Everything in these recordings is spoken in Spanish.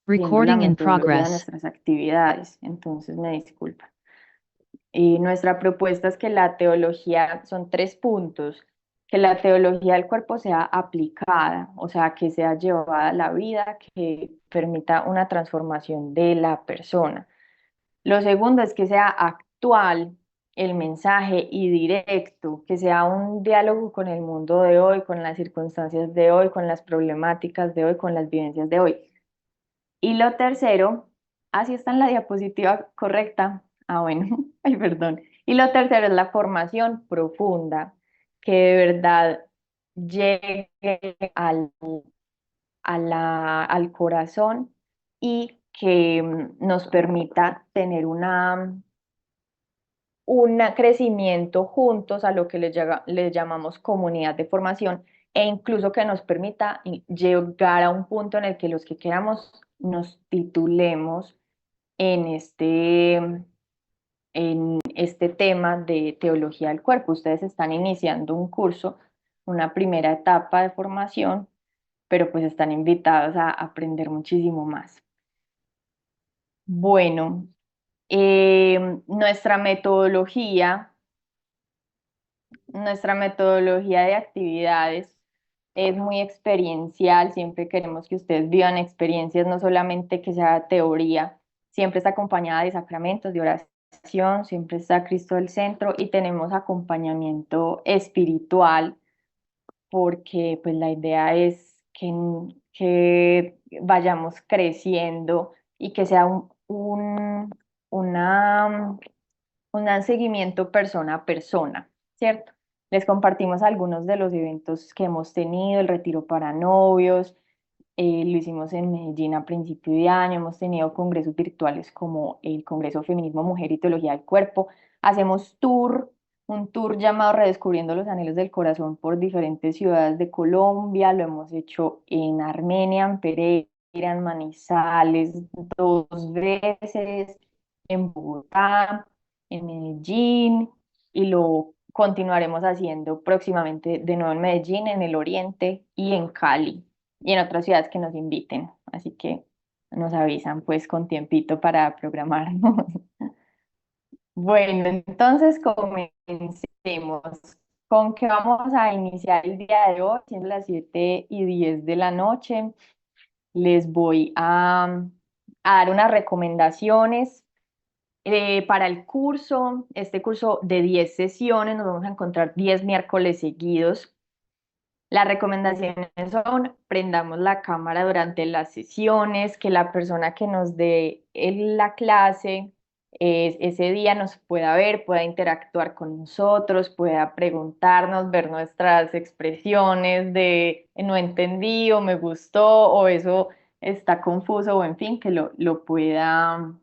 haciendo la Recording in metodología de progress. nuestras actividades. Entonces me disculpa. Nuestra propuesta es que la teología, son 3 puntos, que la teología del cuerpo sea aplicada, o sea, que sea llevada a la vida, que permita una transformación de la persona. Lo segundo es que sea actual el mensaje y directo, que sea un diálogo con el mundo de hoy, con las circunstancias de hoy, con las problemáticas de hoy, con las vivencias de hoy. Y lo tercero, así está en la diapositiva correcta. Ah, bueno, ay, perdón. Y lo tercero es la formación profunda, que de verdad llegue al corazón y que nos permita tener un crecimiento juntos a lo que le llamamos comunidad de formación e incluso que nos permita llegar a un punto en el que los que queramos nos titulemos en este tema de teología del cuerpo. Ustedes están iniciando un curso, una primera etapa de formación, pero pues están invitados a aprender muchísimo más. Bueno, nuestra metodología de actividades es muy experiencial, siempre queremos que ustedes vivan experiencias, no solamente que sea teoría, siempre está acompañada de sacramentos, de oración, siempre está Cristo al centro y tenemos acompañamiento espiritual porque pues la idea es que vayamos creciendo y que sea una, un seguimiento persona a persona, ¿cierto? Les compartimos algunos de los eventos que hemos tenido, el retiro para novios, lo hicimos en Medellín a principio de año, hemos tenido congresos virtuales como el Congreso Feminismo, Mujer y Teología del Cuerpo, hacemos un tour llamado Redescubriendo los Anhelos del Corazón por diferentes ciudades de Colombia, lo hemos hecho en Armenia, en Pereira, en Manizales 2 veces, en Bogotá, en Medellín y lo continuaremos haciendo próximamente de nuevo en Medellín, en el Oriente y en Cali y en otras ciudades que nos inviten. Así que nos avisan pues con tiempito para programarnos. Bueno, entonces comencemos. ¿Con qué vamos a iniciar el día de hoy? Siendo las 7:10 de la noche, les voy a dar unas recomendaciones para el curso. Este curso de 10 sesiones, nos vamos a encontrar 10 miércoles seguidos. Las recomendaciones son, prendamos la cámara durante las sesiones, que la persona que nos dé la clase ese día nos pueda ver, pueda interactuar con nosotros, pueda preguntarnos, ver nuestras expresiones de no entendí o me gustó o eso está confuso o en fin, que lo pueda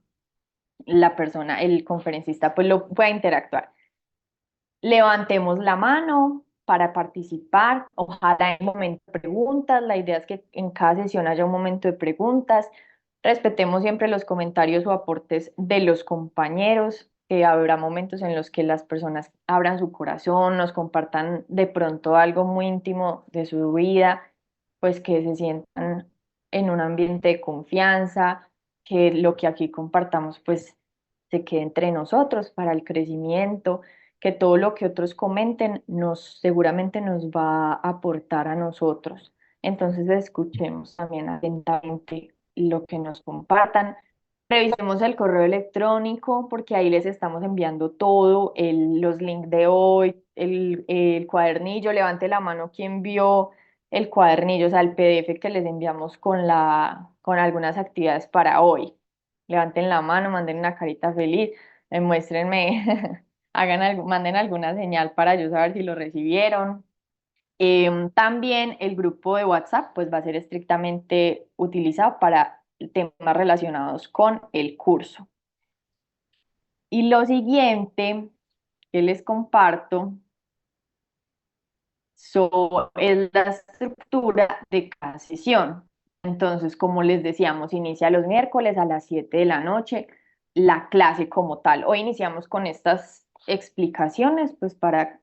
la persona, el conferencista, pues lo pueda interactuar. Levantemos la mano para participar. Ojalá en momento de preguntas. La idea es que en cada sesión haya un momento de preguntas. Respetemos siempre los comentarios o aportes de los compañeros. Habrá momentos en los que las personas abran su corazón, nos compartan de pronto algo muy íntimo de su vida, pues que se sientan en un ambiente de confianza, que lo que aquí compartamos pues se quede entre nosotros para el crecimiento, que todo lo que otros comenten seguramente nos va a aportar a nosotros. Entonces escuchemos también atentamente lo que nos compartan. Revisemos el correo electrónico porque ahí les estamos enviando todo, los links de hoy, el cuadernillo. Levante la mano quien vio el cuadernillo, o sea, el PDF que les enviamos con algunas actividades para hoy. Levanten la mano, manden una carita feliz, muéstrenme, manden alguna señal para yo saber si lo recibieron. También el grupo de WhatsApp pues va a ser estrictamente utilizado para temas relacionados con el curso. Y lo siguiente que les comparto es la estructura de cada sesión. Entonces, como les decíamos, inicia los miércoles a las 7 de la noche la clase como tal. Hoy iniciamos con estas explicaciones, pues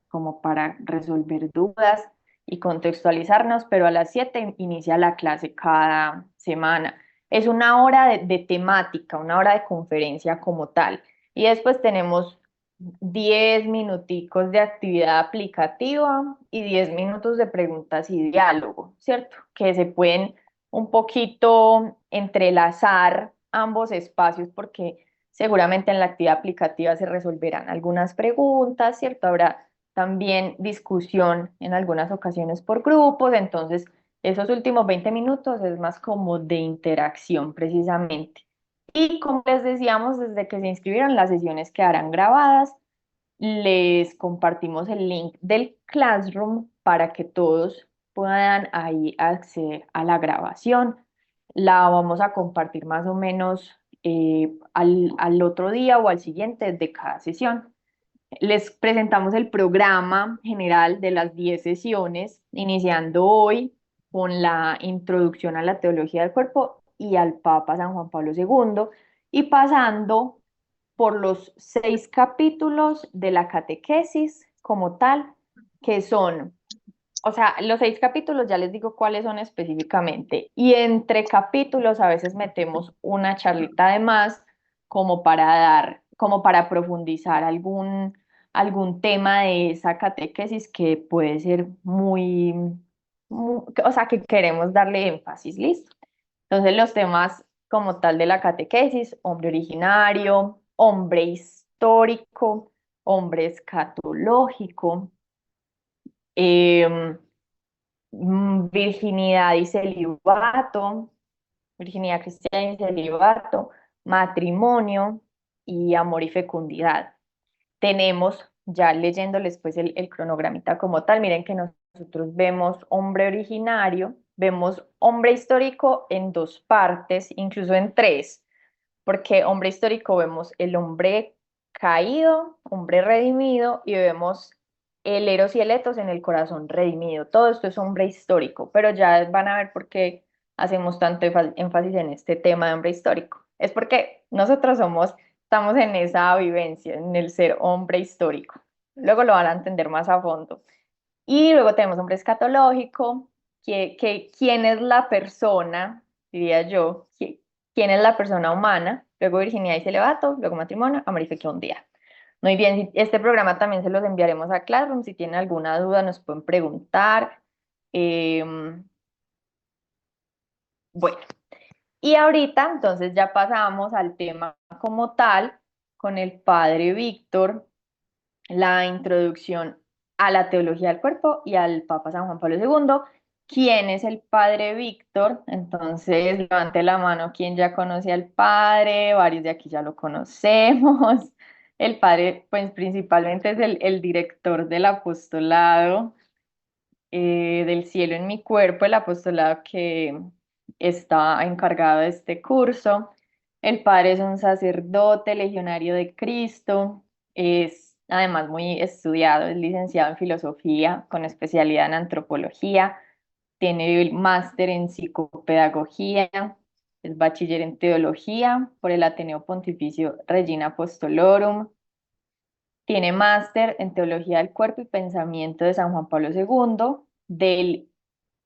como para resolver dudas y contextualizarnos, pero a las 7 inicia la clase cada semana. es una hora de temática, una hora de conferencia como tal. Y después tenemos 10 minuticos de actividad aplicativa y 10 minutos de preguntas y diálogo, ¿cierto? Que se pueden un poquito entrelazar ambos espacios porque seguramente en la actividad aplicativa se resolverán algunas preguntas, ¿cierto? Habrá también discusión en algunas ocasiones por grupos, entonces esos últimos 20 minutos es más como de interacción precisamente. Y como les decíamos, desde que se inscribieron, las sesiones quedarán grabadas. Les compartimos el link del Classroom para que todos puedan ahí acceder a la grabación. La vamos a compartir más o menos al otro día o al siguiente de cada sesión. Les presentamos el programa general de las 10 sesiones, iniciando hoy con la introducción a la teología del cuerpo y al Papa San Juan Pablo II, y pasando por los 6 capítulos de la catequesis como tal, que son, o sea, los 6 capítulos ya les digo cuáles son específicamente, y entre capítulos a veces metemos una charlita de más como para dar, como para profundizar algún tema de esa catequesis que puede ser o sea, que queremos darle énfasis, ¿listo? Entonces los temas como tal de la catequesis: hombre originario, hombre histórico, hombre escatológico, em, virginidad y celibato, virginidad cristiana y celibato, matrimonio y amor y fecundidad. Tenemos, ya leyéndoles pues el cronogramita como tal, miren que nosotros vemos hombre originario, vemos hombre histórico en dos partes, incluso en tres, porque hombre histórico vemos el hombre caído, hombre redimido, y vemos el eros y el etos en el corazón redimido. Todo esto es hombre histórico, pero ya van a ver por qué hacemos tanto énfasis en este tema de hombre histórico. Es porque nosotros estamos en esa vivencia, en el ser hombre histórico. Luego lo van a entender más a fondo. Y luego tenemos hombre escatológico, quién es la persona, diría yo, quién es la persona humana, luego virginidad y celibato, luego matrimonio, amor y fecundidad. Muy bien, este programa también se los enviaremos a Classroom. Si tienen alguna duda nos pueden preguntar. Em, bueno, y ahorita entonces ya pasamos al tema como tal con el padre Víctor, la introducción a la teología del cuerpo y al Papa San Juan Pablo II. ¿Quién es el padre Víctor? Entonces, levante la mano quien ya conoce al padre, varios de aquí ya lo conocemos. El padre, pues principalmente es el director del apostolado del cielo en mi cuerpo, el apostolado que está encargado de este curso. El padre es un sacerdote legionario de Cristo, es además muy estudiado, es licenciado en filosofía con especialidad en antropología, tiene el máster en psicopedagogía, es bachiller en teología por el Ateneo Pontificio Regina Apostolorum, tiene máster en Teología del Cuerpo y Pensamiento de San Juan Pablo II, del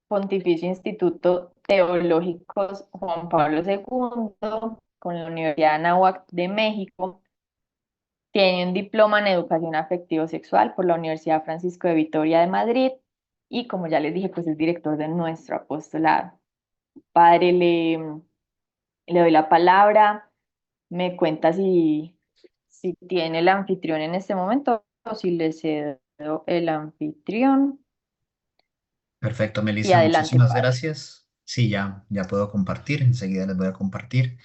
Pontificio Instituto Teológicos Juan Pablo II, con la Universidad de Anáhuac de México. Tiene un diploma en Educación Afectivo-Sexual por la Universidad Francisco de Vitoria de Madrid. Y como ya les dije, pues es director de nuestro apostolado. Padre, le doy la palabra. Me cuenta si tiene el anfitrión en este momento o si le cedo el anfitrión. Perfecto, Y Melissa, adelante, muchísimas padre. gracias. Sí, ya puedo compartir, enseguida les voy a compartir.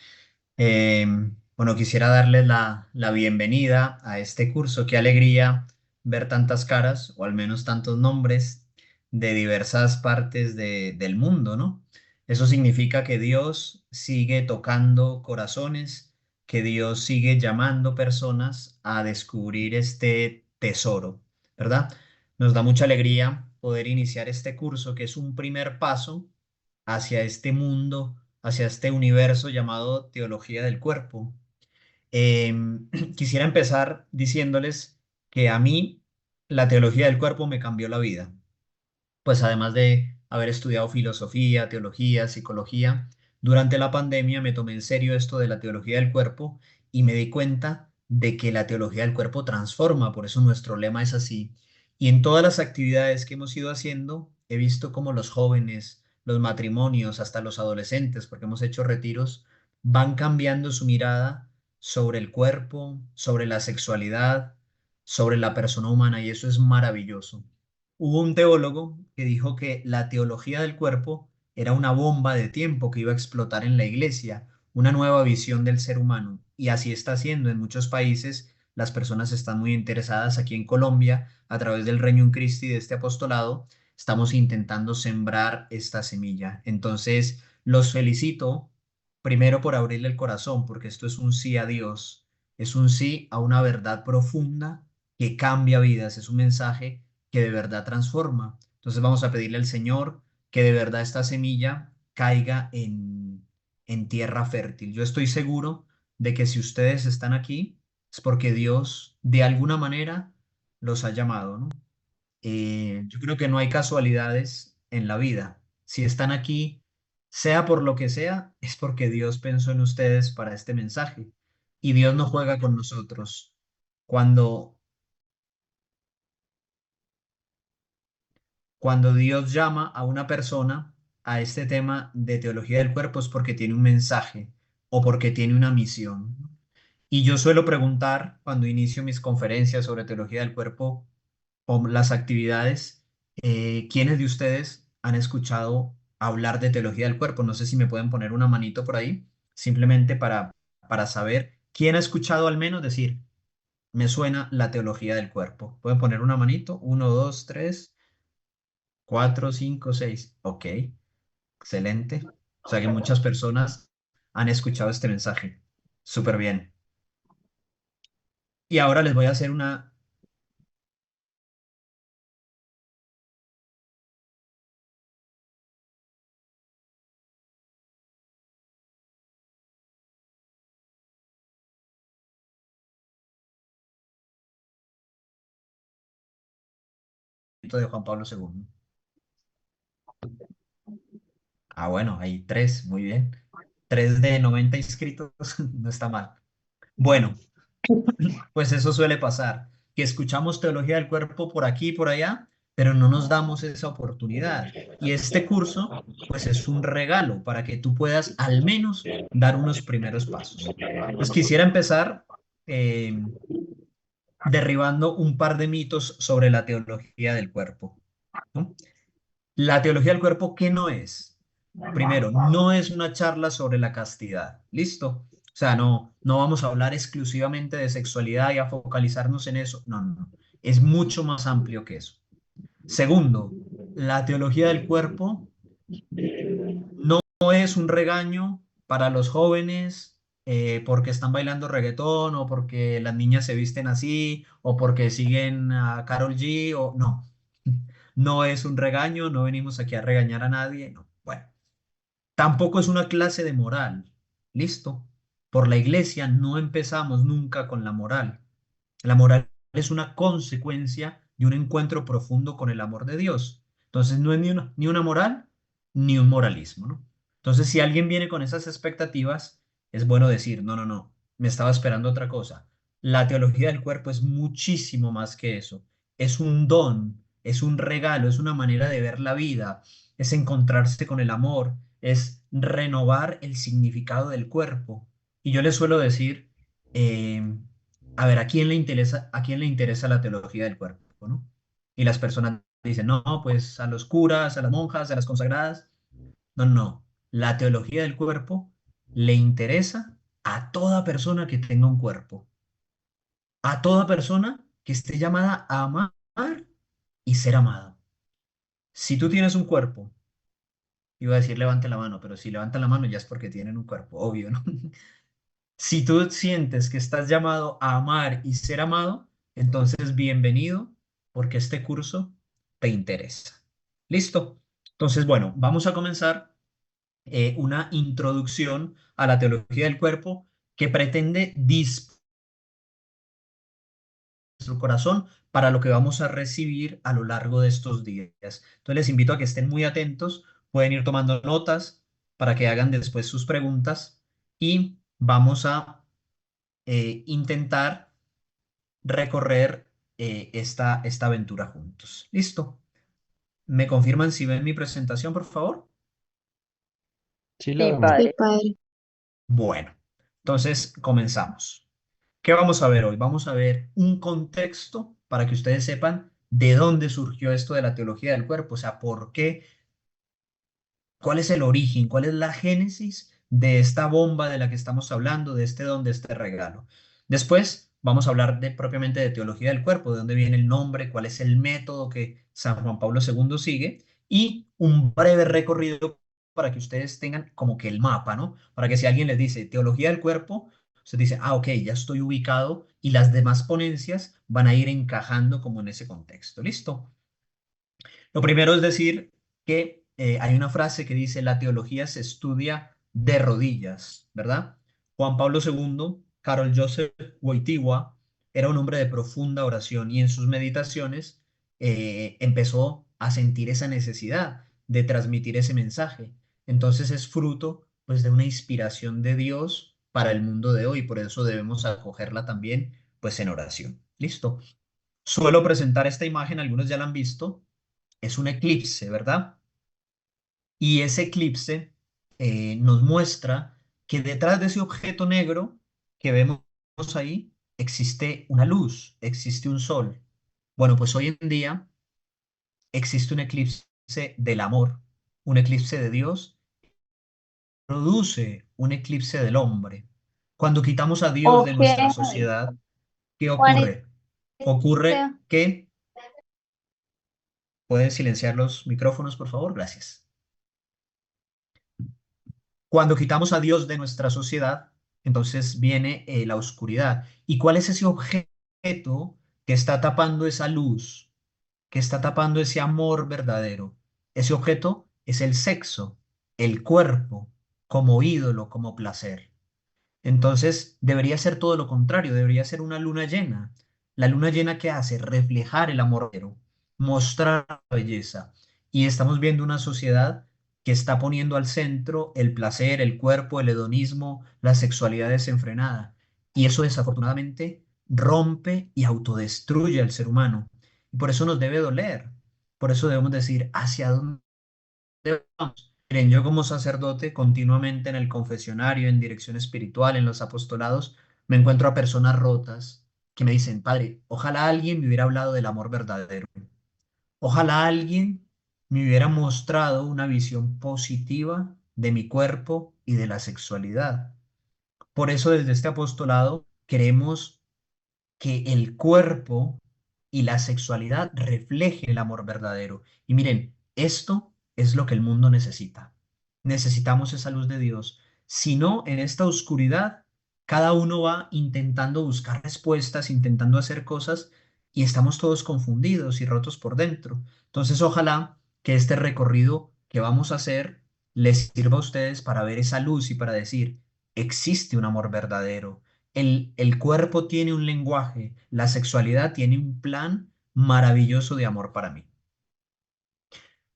Bueno, quisiera darles la bienvenida a este curso. Qué alegría ver tantas caras, o al menos tantos nombres de diversas partes del mundo, ¿no? Eso significa que Dios sigue tocando corazones, que Dios sigue llamando personas a descubrir este tesoro, ¿verdad? Nos da mucha alegría poder iniciar este curso, que es un primer paso hacia este mundo, hacia este universo llamado teología del cuerpo. Quisiera empezar diciéndoles que a mí la teología del cuerpo me cambió la vida, pues además de haber estudiado filosofía, teología, psicología, Durante la pandemia me tomé en serio esto de la teología del cuerpo y me di cuenta de que la teología del cuerpo transforma, por eso nuestro lema es así. Y en todas las actividades que hemos ido haciendo, he visto cómo los jóvenes, los matrimonios, hasta los adolescentes, porque hemos hecho retiros, van cambiando su mirada sobre el cuerpo, sobre la sexualidad, sobre la persona humana, y eso es maravilloso. Hubo un teólogo que dijo que la teología del cuerpo era una bomba de tiempo que iba a explotar en la iglesia, una nueva visión del ser humano. Y así está siendo en muchos países. Las personas están muy interesadas. Aquí en Colombia, a través del Regnum Christi, de este apostolado, estamos intentando sembrar esta semilla. Entonces, los felicito primero por abrirle el corazón, porque esto es un sí a Dios, es un sí a una verdad profunda que cambia vidas, es un mensaje que de verdad transforma. Entonces vamos a pedirle al Señor que de verdad esta semilla caiga en tierra fértil. Yo estoy seguro de que si ustedes están aquí es porque Dios de alguna manera los ha llamado, ¿no? Yo creo que no hay casualidades en la vida. Si están aquí, sea por lo que sea, es porque Dios pensó en ustedes para este mensaje. Y Dios no juega con nosotros. Cuando, cuando Dios llama a una persona a este tema de teología del cuerpo es porque tiene un mensaje o porque tiene una misión. Y yo suelo preguntar cuando inicio mis conferencias sobre teología del cuerpo o las actividades, ¿quiénes de ustedes han escuchado hablar de teología del cuerpo? No sé si me pueden poner una manito por ahí, simplemente para saber quién ha escuchado al menos decir, me suena la teología del cuerpo. ¿Pueden poner una manito? Uno, dos, tres, cuatro, cinco, seis. Ok, excelente. O sea que muchas personas han escuchado este mensaje. Súper bien. Y ahora les voy a hacer una de Juan Pablo II. Ah, bueno, hay tres, muy bien. Tres de 90 inscritos, no está mal. Bueno, pues eso suele pasar, que escuchamos teología del cuerpo por aquí y por allá, pero no nos damos esa oportunidad. Y este curso, pues es un regalo para que tú puedas al menos dar unos primeros pasos. Pues quisiera empezar eh, derribando un par de mitos sobre la teología del cuerpo, ¿no? La teología del cuerpo, ¿qué no es? Primero, no es una charla sobre la castidad. ¿Listo? O sea, no vamos a hablar exclusivamente de sexualidad y a focalizarnos en eso. No, no, no. Es mucho más amplio que eso. Segundo, la teología del cuerpo no es un regaño para los jóvenes porque están bailando reggaetón o porque las niñas se visten así o porque siguen a Karol G o no. No es un regaño, no venimos aquí a regañar a nadie. No. Bueno. Tampoco es una clase de moral. ¿Listo? Por la iglesia no empezamos nunca con la moral. La moral es una consecuencia de un encuentro profundo con el amor de Dios. Entonces no es ni una moral ni un moralismo, ¿no? Entonces si alguien viene con esas expectativas, es bueno decir, no, no, no, me estaba esperando otra cosa. La teología del cuerpo es muchísimo más que eso. Es un don, es un regalo, es una manera de ver la vida, es encontrarse con el amor, es renovar el significado del cuerpo. Y yo les suelo decir, eh, a ver, ¿a quién le interesa la teología del cuerpo, ¿no? Y las personas dicen, no, pues a los curas, a las monjas, a las consagradas. No, no. La teología del cuerpo le interesa a toda persona que tenga un cuerpo, a toda persona que esté llamada a amar y ser amado. Si tú tienes un cuerpo, iba a decir levante la mano, pero si levantan la mano ya es porque tienen un cuerpo, obvio, ¿no? Si tú sientes que estás llamado a amar y ser amado, entonces bienvenido porque este curso te interesa. ¿Listo? Entonces, bueno, vamos a comenzar una introducción a la teología del cuerpo que pretende disponer nuestro corazón para lo que vamos a recibir a lo largo de estos días. Entonces, les invito a que estén muy atentos, pueden ir tomando notas, para que hagan después sus preguntas y vamos a intentar recorrer esta aventura juntos. ¿Listo? ¿Me confirman si ven mi presentación, por favor? Sí, la Sí, vemos. Sí, padre. padre. Bueno, entonces comenzamos. ¿Qué vamos a ver hoy? Vamos a ver un contexto para que ustedes sepan de dónde surgió esto de la teología del cuerpo, o sea, por qué, cuál es el origen, cuál es la génesis de esta bomba de la que estamos hablando, de este don, de este regalo. Después vamos a hablar propiamente de teología del cuerpo, de dónde viene el nombre, cuál es el método que San Juan Pablo II sigue y un breve recorrido para que ustedes tengan como que el mapa, ¿no? Para que si alguien les dice teología del cuerpo, usted dice, ah, ok, ya estoy ubicado y las demás ponencias van a ir encajando como en ese contexto. ¿Listo? Lo primero es decir que hay una frase que dice, la teología se estudia de rodillas, ¿verdad? Juan Pablo II, Karol Joseph Wojtyła, era un hombre de profunda oración y en sus meditaciones empezó a sentir esa necesidad de transmitir ese mensaje. Entonces es fruto pues de una inspiración de Dios para el mundo de hoy, por eso debemos acogerla también pues en oración. ¿Listo? Suelo presentar esta imagen, algunos ya la han visto, es un eclipse, ¿verdad? Y ese eclipse nos muestra que detrás de ese objeto negro que vemos ahí existe una luz, existe un sol. Bueno, pues hoy en día existe un eclipse del amor, un eclipse de Dios, produce un eclipse del hombre. Cuando quitamos a Dios de Ok, nuestra sociedad, ¿qué Juanita, ocurre? Ocurre que... ¿Pueden silenciar los micrófonos, por favor? Gracias. Cuando quitamos a Dios de nuestra sociedad, entonces viene la oscuridad. ¿Y cuál es ese objeto que está tapando esa luz, que está tapando ese amor verdadero? Ese objeto es el sexo, el cuerpo, como ídolo, como placer. Entonces, debería ser todo lo contrario, debería ser una luna llena. La luna llena, ¿qué hace? Reflejar el amor verdadero, mostrar la belleza. Y estamos viendo una sociedad que está poniendo al centro el placer, el cuerpo, el hedonismo, la sexualidad desenfrenada. Y eso desafortunadamente rompe y autodestruye al ser humano. Y por eso nos debe doler. Por eso debemos decir, ¿hacia dónde vamos? Miren, yo como sacerdote continuamente en el confesionario, en dirección espiritual, en los apostolados, me encuentro a personas rotas que me dicen, padre, ojalá alguien me hubiera hablado del amor verdadero. Ojalá alguien me hubiera mostrado una visión positiva de mi cuerpo y de la sexualidad. Por eso desde este apostolado queremos que el cuerpo y la sexualidad reflejen el amor verdadero. Y miren, esto es lo que el mundo necesita. Necesitamos esa luz de Dios. Si no, en esta oscuridad, cada uno va intentando buscar respuestas, intentando hacer cosas y estamos todos confundidos y rotos por dentro. Entonces, ojalá que este recorrido que vamos a hacer les sirva a ustedes para ver esa luz y para decir, existe un amor verdadero, el cuerpo tiene un lenguaje, la sexualidad tiene un plan maravilloso de amor para mí.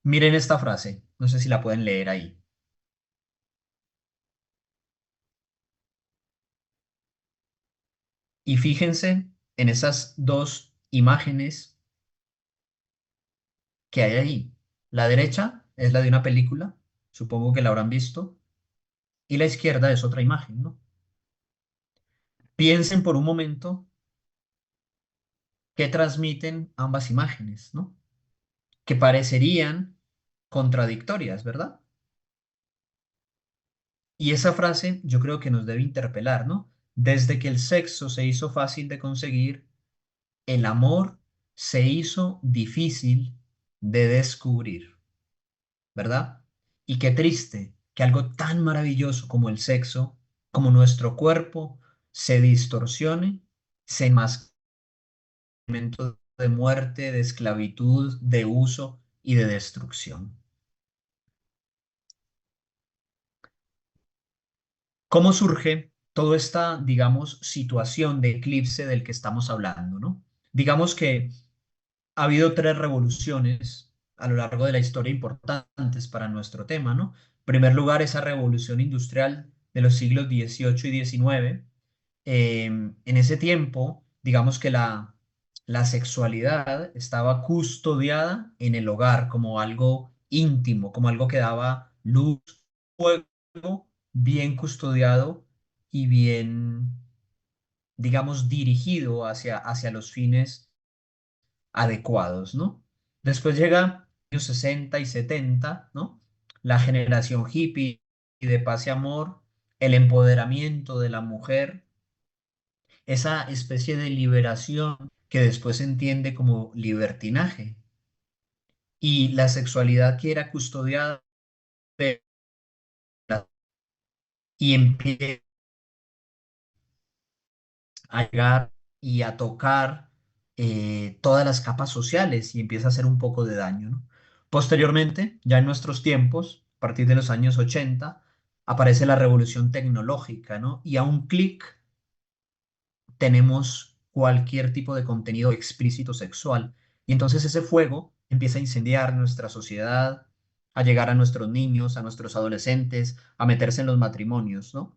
Miren esta frase, no sé si la pueden leer ahí. Y fíjense en esas dos imágenes que hay ahí. La derecha es la de una película, supongo que la habrán visto, y la izquierda es otra imagen, ¿no? Piensen por un momento qué transmiten ambas imágenes, ¿no? Que parecerían contradictorias, ¿verdad? Y esa frase yo creo que nos debe interpelar, ¿no? Desde que el sexo se hizo fácil de conseguir, el amor se hizo difícil de descubrir, ¿verdad? Y qué triste que algo tan maravilloso como el sexo, como nuestro cuerpo, se distorsione, se enmascare en elementos de muerte, de esclavitud, de uso y de destrucción. ¿Cómo surge toda esta, digamos, situación de eclipse del que estamos hablando, ¿no? Digamos que ha habido tres revoluciones a lo largo de la historia importantes para nuestro tema, ¿no? En primer lugar, esa revolución industrial de los siglos XVIII y XIX. En ese tiempo, digamos que la sexualidad estaba custodiada en el hogar como algo íntimo, como algo que daba luz, fuego, bien custodiado y bien, digamos, dirigido hacia los fines adecuados, ¿no? Después llega los años 60 y 70, ¿no? La generación hippie y de paz y amor, el empoderamiento de la mujer, esa especie de liberación que después se entiende como libertinaje y la sexualidad que era custodiada y empieza a llegar y a tocar todas las capas sociales y empieza a hacer un poco de daño, ¿no? Posteriormente, ya en nuestros tiempos, a partir de los años 80, aparece la revolución tecnológica, ¿no? Y a un clic tenemos cualquier tipo de contenido explícito sexual. Y entonces ese fuego empieza a incendiar nuestra sociedad, a llegar a nuestros niños, a nuestros adolescentes, a meterse en los matrimonios, ¿no?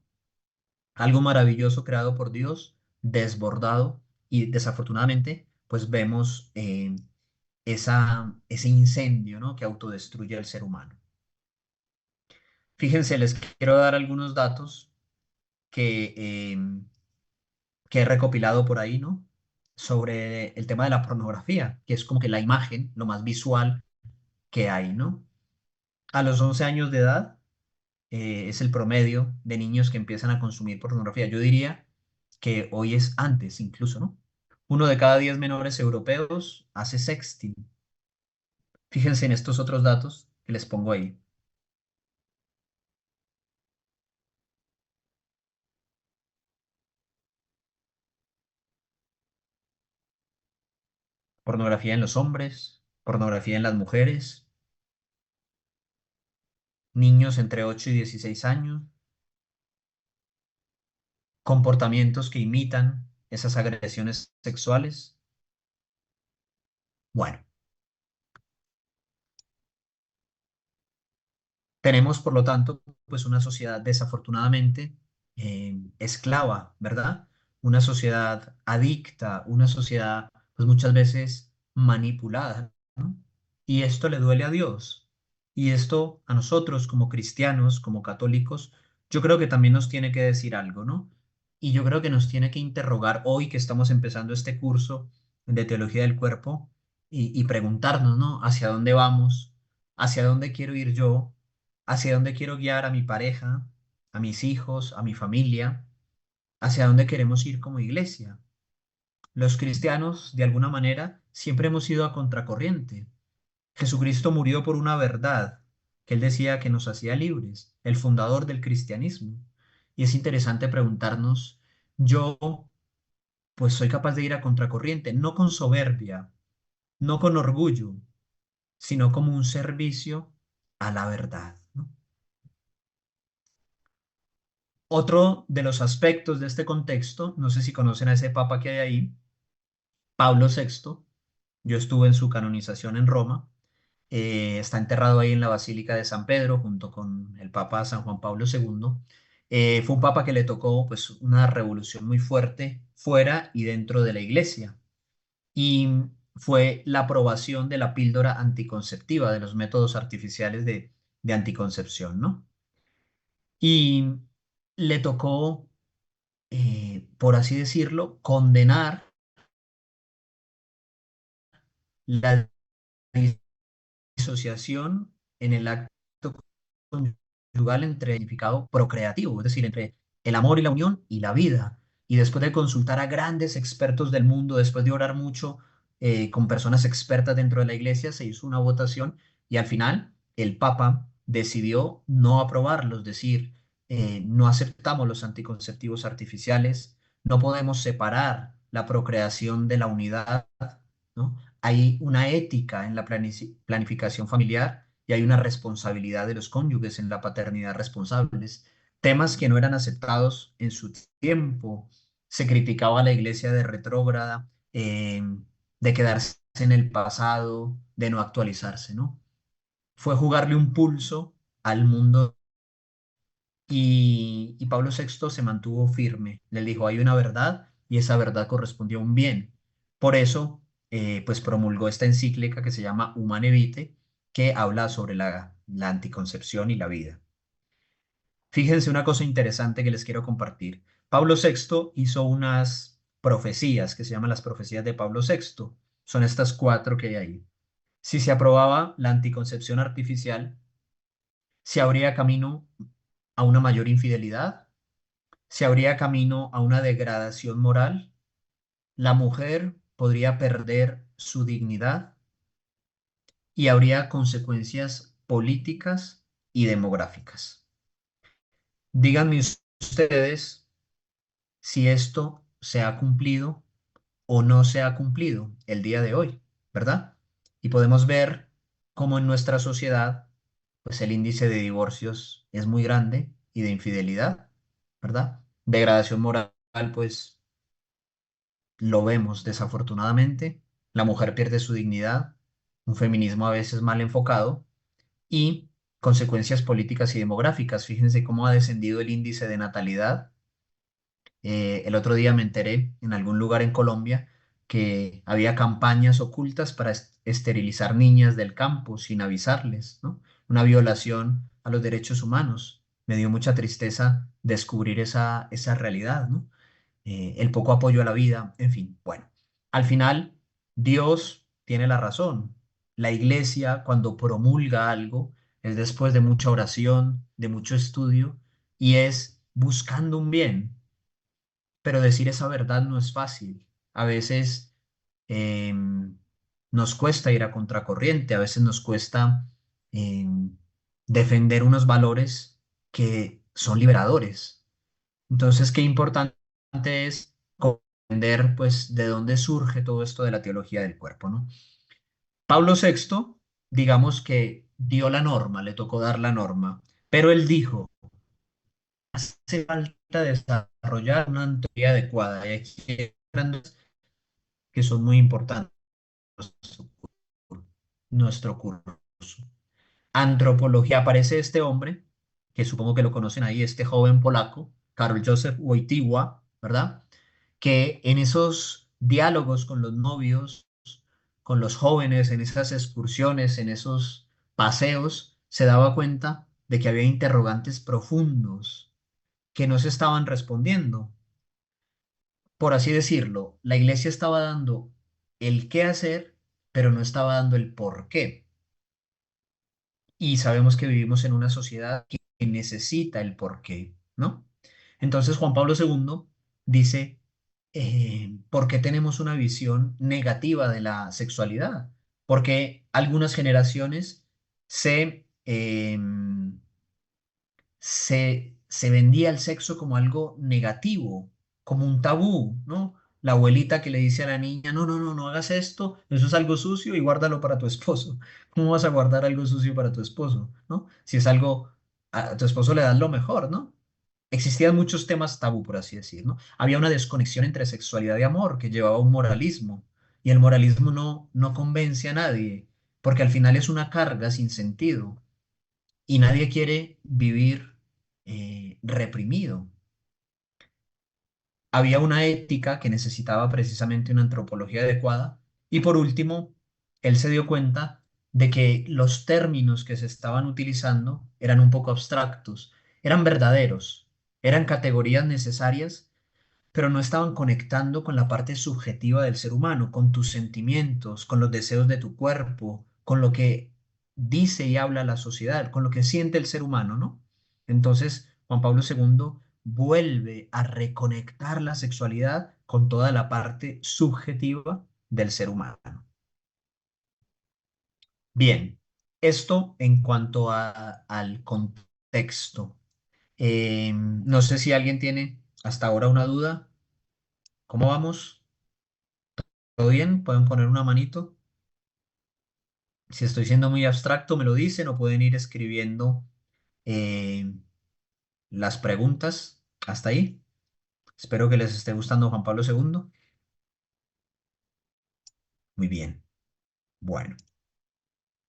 Algo maravilloso creado por Dios, desbordado y desafortunadamente, pues vemos ese incendio, ¿no? Que autodestruye al ser humano. Fíjense, les quiero dar algunos datos que, que he recopilado por ahí, ¿no? Sobre el tema de la pornografía, que es como que la imagen, lo más visual que hay, ¿no? A los 11 años de edad es el promedio de niños que empiezan a consumir pornografía. Yo diría que hoy es antes incluso, ¿no? Uno de cada 10 menores europeos hace sexting. Fíjense en estos otros datos que les pongo ahí. Pornografía en los hombres, pornografía en las mujeres, niños entre 8 y 16 años, comportamientos que imitan esas agresiones sexuales. Bueno, tenemos por lo tanto pues una sociedad desafortunadamente esclava, ¿verdad? Una sociedad adicta, una sociedad pues muchas veces manipulada, ¿no? Y esto le duele a Dios. Y esto a nosotros como cristianos, como católicos, yo creo que también nos tiene que decir algo, ¿no? Y yo creo que nos tiene que interrogar hoy que estamos empezando este curso de teología del cuerpo y preguntarnos, ¿no? ¿Hacia dónde vamos? ¿Hacia dónde quiero ir yo? ¿Hacia dónde quiero guiar a mi pareja, a mis hijos, a mi familia? ¿Hacia dónde queremos ir como iglesia? Los cristianos, de alguna manera, siempre hemos ido a contracorriente. Jesucristo murió por una verdad que él decía que nos hacía libres, el fundador del cristianismo. Y es interesante preguntarnos, yo pues soy capaz de ir a contracorriente, no con soberbia, no con orgullo, sino como un servicio a la verdad, ¿no? Otro de los aspectos de este contexto, no sé si conocen a ese papa que hay ahí, Pablo VI. Yo estuve en su canonización en Roma. Está enterrado ahí en la Basílica de San Pedro junto con el Papa San Juan Pablo II. Fue un papa que le tocó pues una revolución muy fuerte fuera y dentro de la iglesia y fue la aprobación de la píldora anticonceptiva, de los métodos artificiales de anticoncepción, ¿no? Y le tocó, por así decirlo, condenar la disociación en el acto conyugal entre el significado procreativo, es decir, entre el amor y la unión y la vida. Y después de consultar a grandes expertos del mundo, después de orar mucho con personas expertas dentro de la iglesia, se hizo una votación y al final el Papa decidió no aprobarlos, es decir, no aceptamos los anticonceptivos artificiales, no podemos separar la procreación de la unidad, ¿no? Hay una ética en la planificación familiar y hay una responsabilidad de los cónyuges en la paternidad responsables. Temas que no eran aceptados en su tiempo. Se criticaba a la iglesia de retrógrada, de quedarse en el pasado, de no actualizarse, ¿no? Fue jugarle un pulso al mundo y Pablo VI se mantuvo firme. Le dijo, hay una verdad y esa verdad correspondió a un bien. Por eso, pues promulgó esta encíclica que se llama Humane Vitae, que habla sobre la anticoncepción y la vida. Fíjense una cosa interesante que les quiero compartir. Pablo VI hizo unas profecías que se llaman las profecías de Pablo VI. Son estas cuatro que hay ahí. Si se aprobaba la anticoncepción artificial, se abría camino a una mayor infidelidad, se abría camino a una degradación moral, la mujer podría perder su dignidad y habría consecuencias políticas y demográficas. Díganme ustedes si esto se ha cumplido o no se ha cumplido el día de hoy, ¿verdad? Y podemos ver cómo en nuestra sociedad, pues el índice de divorcios es muy grande y de infidelidad, ¿verdad? Degradación moral, pues lo vemos desafortunadamente. La mujer pierde su dignidad, un feminismo a veces mal enfocado y consecuencias políticas y demográficas. Fíjense cómo ha descendido el índice de natalidad. El otro día me enteré en algún lugar en Colombia que había campañas ocultas para esterilizar niñas del campo sin avisarles, ¿no? Una violación a los derechos humanos. Me dio mucha tristeza descubrir esa realidad, ¿no? El poco apoyo a la vida, en fin, bueno, al final Dios tiene la razón. La iglesia cuando promulga algo es después de mucha oración, de mucho estudio y es buscando un bien, pero decir esa verdad no es fácil. A veces nos cuesta ir a contracorriente, a veces nos cuesta em, defender unos valores que son liberadores. Entonces, qué importante es comprender, pues, de dónde surge todo esto de la teología del cuerpo, ¿no? Pablo VI, digamos que dio la norma, le tocó dar la norma, pero él dijo, hace falta desarrollar una teoría adecuada y aquí hay grandes que son muy importantes en nuestro curso. Antropología, aparece este hombre, que supongo que lo conocen ahí, este joven polaco, Karol Józef Wojtyła, ¿verdad? Que en esos diálogos con los novios, con los jóvenes, en esas excursiones, en esos paseos, se daba cuenta de que había interrogantes profundos que no se estaban respondiendo. Por así decirlo, la iglesia estaba dando el qué hacer, pero no estaba dando el por qué. Y sabemos que vivimos en una sociedad que necesita el porqué, ¿no? Entonces Juan Pablo II dice, ¿por qué tenemos una visión negativa de la sexualidad? Porque algunas generaciones se vendía el sexo como algo negativo, como un tabú, ¿no? La abuelita que le dice a la niña, no, no, no, no hagas esto, eso es algo sucio y guárdalo para tu esposo. ¿Cómo vas a guardar algo sucio para tu esposo, ¿no? Si es algo, a tu esposo le das lo mejor, ¿no? Existían muchos temas tabú, por así decir, ¿no? Había una desconexión entre sexualidad y amor que llevaba a un moralismo y el moralismo no convence a nadie porque al final es una carga sin sentido y nadie quiere vivir reprimido. Había una ética que necesitaba precisamente una antropología adecuada. Y por último, él se dio cuenta de que los términos que se estaban utilizando eran un poco abstractos, eran verdaderos, eran categorías necesarias, pero no estaban conectando con la parte subjetiva del ser humano, con tus sentimientos, con los deseos de tu cuerpo, con lo que dice y habla la sociedad, con lo que siente el ser humano, ¿no? Entonces, Juan Pablo II vuelve a reconectar la sexualidad con toda la parte subjetiva del ser humano. Bien, esto en cuanto al contexto. No sé si alguien tiene hasta ahora una duda. ¿Cómo vamos? ¿Todo bien? ¿Pueden poner una manito? Si estoy siendo muy abstracto, me lo dicen o pueden ir escribiendo eh, las preguntas hasta ahí. Espero que les esté gustando Juan Pablo II. Muy bien. Bueno,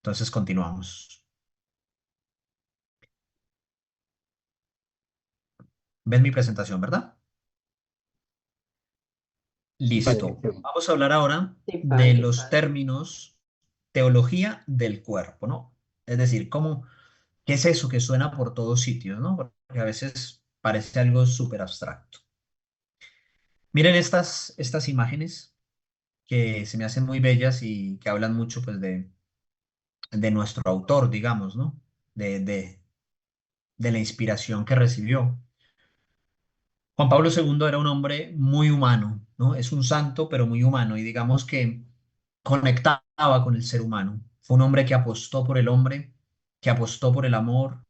entonces continuamos. ¿Ven mi presentación, verdad? Vale, Listo. Vamos a hablar ahora Sí, de padre. los términos teología del cuerpo, ¿no? Es decir, ¿qué es eso que suena por todos sitios, ¿no? Porque a veces parece algo súper abstracto. Miren estas imágenes que se me hacen muy bellas y que hablan mucho, pues, de nuestro autor, digamos, ¿no? De la inspiración que recibió. Juan Pablo II era un hombre muy humano, ¿no? Es un santo, pero muy humano, y digamos que conectaba con el ser humano. Fue un hombre que apostó por el hombre, que apostó por el amor,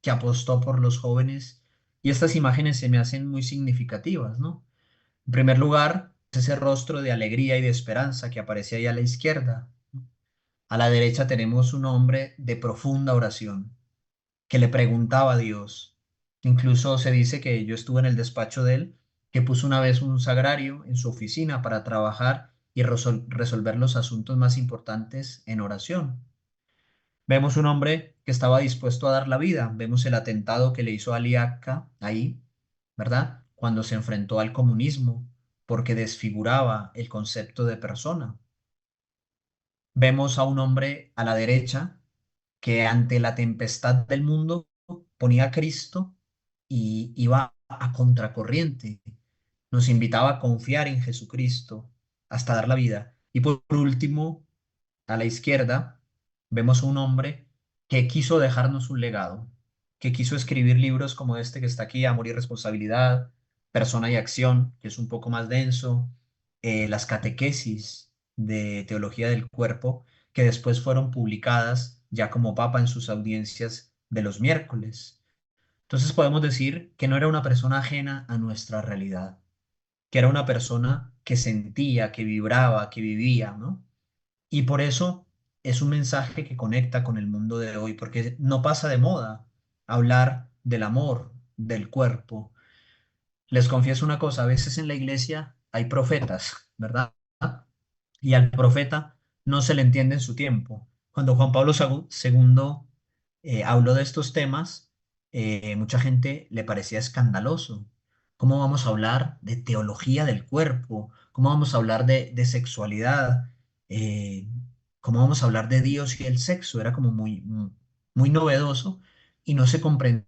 que apostó por los jóvenes, y estas imágenes se me hacen muy significativas, ¿no? En primer lugar, ese rostro de alegría y de esperanza que aparece ahí a la izquierda. A la derecha tenemos un hombre de profunda oración que le preguntaba a Dios. Incluso se dice que yo estuve en el despacho de él, que puso una vez un sagrario en su oficina para trabajar y resolver los asuntos más importantes en oración. Vemos un hombre que estaba dispuesto a dar la vida. Vemos el atentado que le hizo Ali Akka ahí, ¿verdad? Cuando se enfrentó al comunismo, porque desfiguraba el concepto de persona. Vemos a un hombre a la derecha que ante la tempestad del mundo ponía a Cristo y iba a contracorriente. Nos invitaba a confiar en Jesucristo hasta dar la vida. Y por último, a la izquierda, vemos a un hombre que quiso dejarnos un legado, que quiso escribir libros como este que está aquí, Amor y Responsabilidad, Persona y Acción, que es un poco más denso, las catequesis de Teología del Cuerpo, que después fueron publicadas ya como papa en sus audiencias de los miércoles. Entonces podemos decir que no era una persona ajena a nuestra realidad, que era una persona que sentía, que vibraba, que vivía, ¿no? Y por eso es un mensaje que conecta con el mundo de hoy, porque no pasa de moda hablar del amor, del cuerpo. Les confieso una cosa, a veces en la iglesia hay profetas, ¿verdad? Y al profeta no se le entiende en su tiempo. Cuando Juan Pablo II habló de estos temas, mucha gente le parecía escandaloso. ¿Cómo vamos a hablar de teología del cuerpo? ¿Cómo vamos a hablar de sexualidad? Eh, ¿Cómo vamos a hablar de Dios y el sexo? Era como muy novedoso y no se comprendía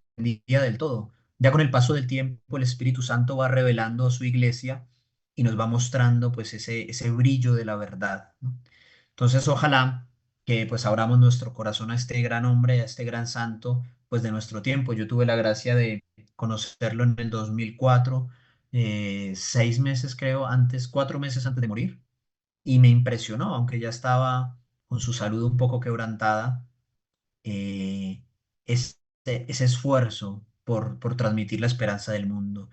del todo. Ya con el paso del tiempo, el Espíritu Santo va revelando a su iglesia y nos va mostrando pues ese brillo de la verdad, ¿no? Entonces, ojalá que pues abramos nuestro corazón a este gran hombre, a este gran santo, pues de nuestro tiempo. Yo tuve la gracia de conocerlo en el 2004, 6 meses creo, 4 meses antes de morir, y me impresionó, aunque ya estaba con su salud un poco quebrantada, eh, ese, ese esfuerzo por transmitir la esperanza del mundo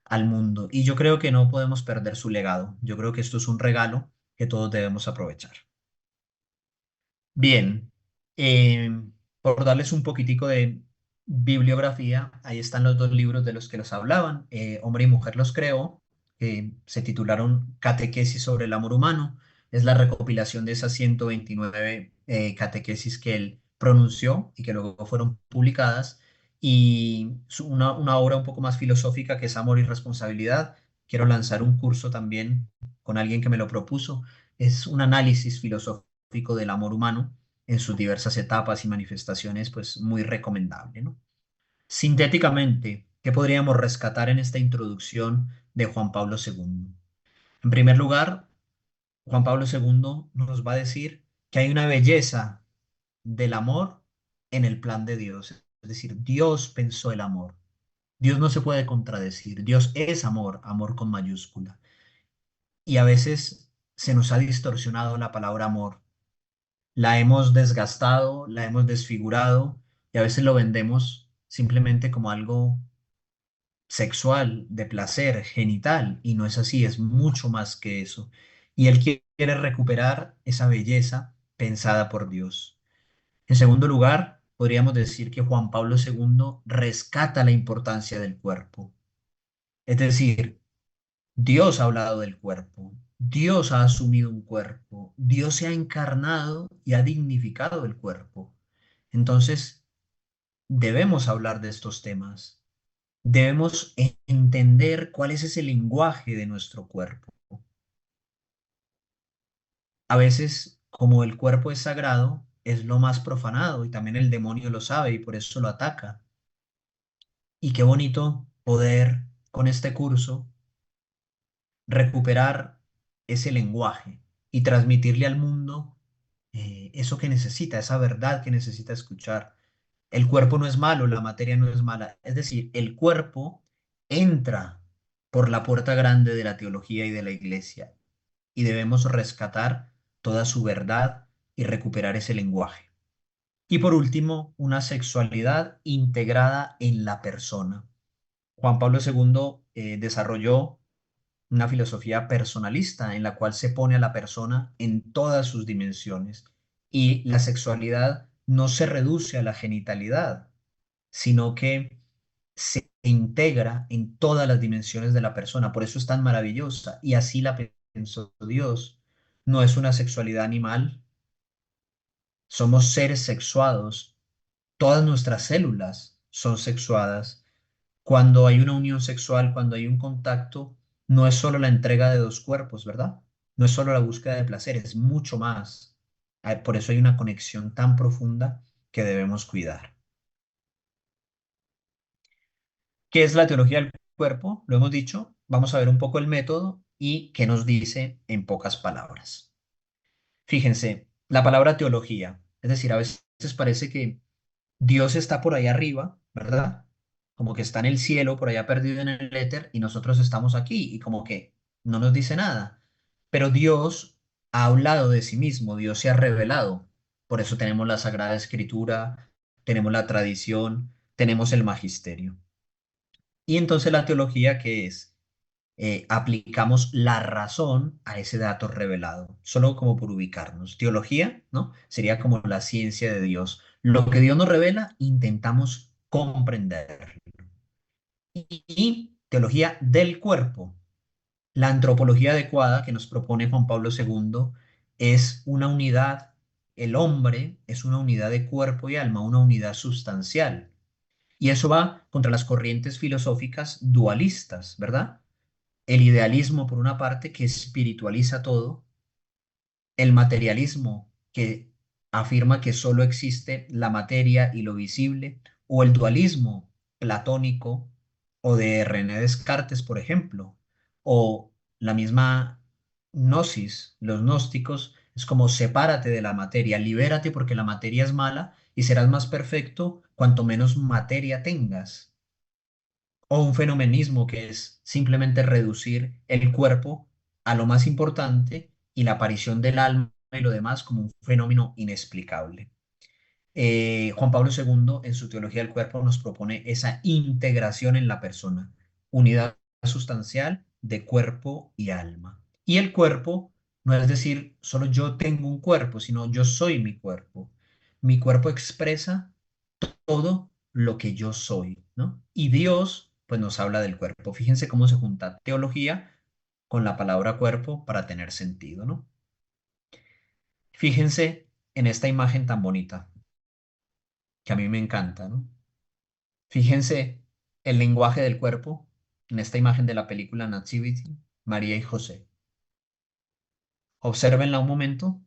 al mundo. Y yo creo que no podemos perder su legado. Yo creo que esto es un regalo que todos debemos aprovechar. Bien, eh, por darles un poquitico de bibliografía, ahí están los dos libros de los que los hablaban. Hombre y Mujer los creó, que se titularon Catequesis sobre el amor humano. Es la recopilación de esas 129 catequesis que él pronunció y que luego fueron publicadas. Y una obra un poco más filosófica que es Amor y Responsabilidad. Quiero lanzar un curso también con alguien que me lo propuso. Es un análisis filosófico del amor humano en sus diversas etapas y manifestaciones, pues muy recomendable, ¿no? Sintéticamente, ¿qué podríamos rescatar en esta introducción de Juan Pablo II? En primer lugar, Juan Pablo II nos va a decir que hay una belleza del amor en el plan de Dios. Es decir, Dios pensó el amor. Dios no se puede contradecir. Dios es amor, amor con mayúscula. Y a veces se nos ha distorsionado la palabra amor, la hemos desgastado, la hemos desfigurado y a veces lo vendemos simplemente como algo sexual, de placer, genital, y no es así, es mucho más que eso. Y él quiere recuperar esa belleza pensada por Dios. En segundo lugar, podríamos decir que Juan Pablo II rescata la importancia del cuerpo. Es decir, Dios ha hablado del cuerpo, Dios ha asumido un cuerpo, Dios se ha encarnado y ha dignificado el cuerpo. Entonces, debemos hablar de estos temas. debemos entender cuál es ese lenguaje de nuestro cuerpo. A veces, como el cuerpo es sagrado, es lo más profanado y también el demonio lo sabe y por eso lo ataca. Y qué bonito poder con este curso recuperar ese lenguaje y transmitirle al mundo eso que necesita, esa verdad que necesita escuchar. El cuerpo no es malo, la materia no es mala. Es decir, el cuerpo entra por la puerta grande de la teología y de la iglesia y debemos rescatar toda su verdad y recuperar ese lenguaje. Y por último, una sexualidad integrada en la persona. Juan Pablo II desarrolló una filosofía personalista en la cual se pone a la persona en todas sus dimensiones y la sexualidad no se reduce a la genitalidad, sino que se integra en todas las dimensiones de la persona. Por eso es tan maravillosa y así la pensó Dios. No es una sexualidad animal, somos seres sexuados, todas nuestras células son sexuadas. Cuando hay una unión sexual, cuando hay un contacto, no es solo la entrega de dos cuerpos, ¿verdad? No es solo la búsqueda de placer, es mucho más. Por eso hay una conexión tan profunda que debemos cuidar. ¿Qué es la teología del cuerpo? Lo hemos dicho. Vamos a ver un poco el método y qué nos dice en pocas palabras. Fíjense, la palabra teología, es decir, a veces parece que Dios está por ahí arriba, ¿verdad? Como que está en el cielo, por allá perdido en el éter, y nosotros estamos aquí, y como que no nos dice nada. Pero Dios ha hablado de sí mismo, Dios se ha revelado. Por eso tenemos la Sagrada Escritura, tenemos la tradición, tenemos el magisterio. Y entonces la teología, ¿qué es? Aplicamos la razón a ese dato revelado, solo como por ubicarnos. Teología, ¿no? Sería como la ciencia de Dios. Lo que Dios nos revela, intentamos comprender. Y teología del cuerpo. La antropología adecuada que nos propone Juan Pablo II es una unidad, el hombre es una unidad de cuerpo y alma, una unidad sustancial. Y eso va contra las corrientes filosóficas dualistas, ¿verdad? El idealismo, por una parte, que espiritualiza todo, el materialismo, que afirma que solo existe la materia y lo visible, o el dualismo platónico, o de René Descartes, por ejemplo, o la misma gnosis, los gnósticos, es como sepárate de la materia, libérate porque la materia es mala y serás más perfecto cuanto menos materia tengas o un fenomenismo que es simplemente reducir el cuerpo a lo más importante y la aparición del alma y lo demás como un fenómeno inexplicable. Juan Pablo II en su teología del cuerpo nos propone esa integración en la persona, unidad sustancial de cuerpo y alma. Y el cuerpo no es decir, solo yo tengo un cuerpo, sino yo soy mi cuerpo. Mi cuerpo expresa todo lo que yo soy, ¿no? Y Dios, pues nos habla del cuerpo. Fíjense cómo se junta teología con la palabra cuerpo para tener sentido, ¿no? Fíjense en esta imagen tan bonita, que a mí me encanta, ¿no? Fíjense el lenguaje del cuerpo en esta imagen de la película Nativity, María y José. Obsérvenla un momento.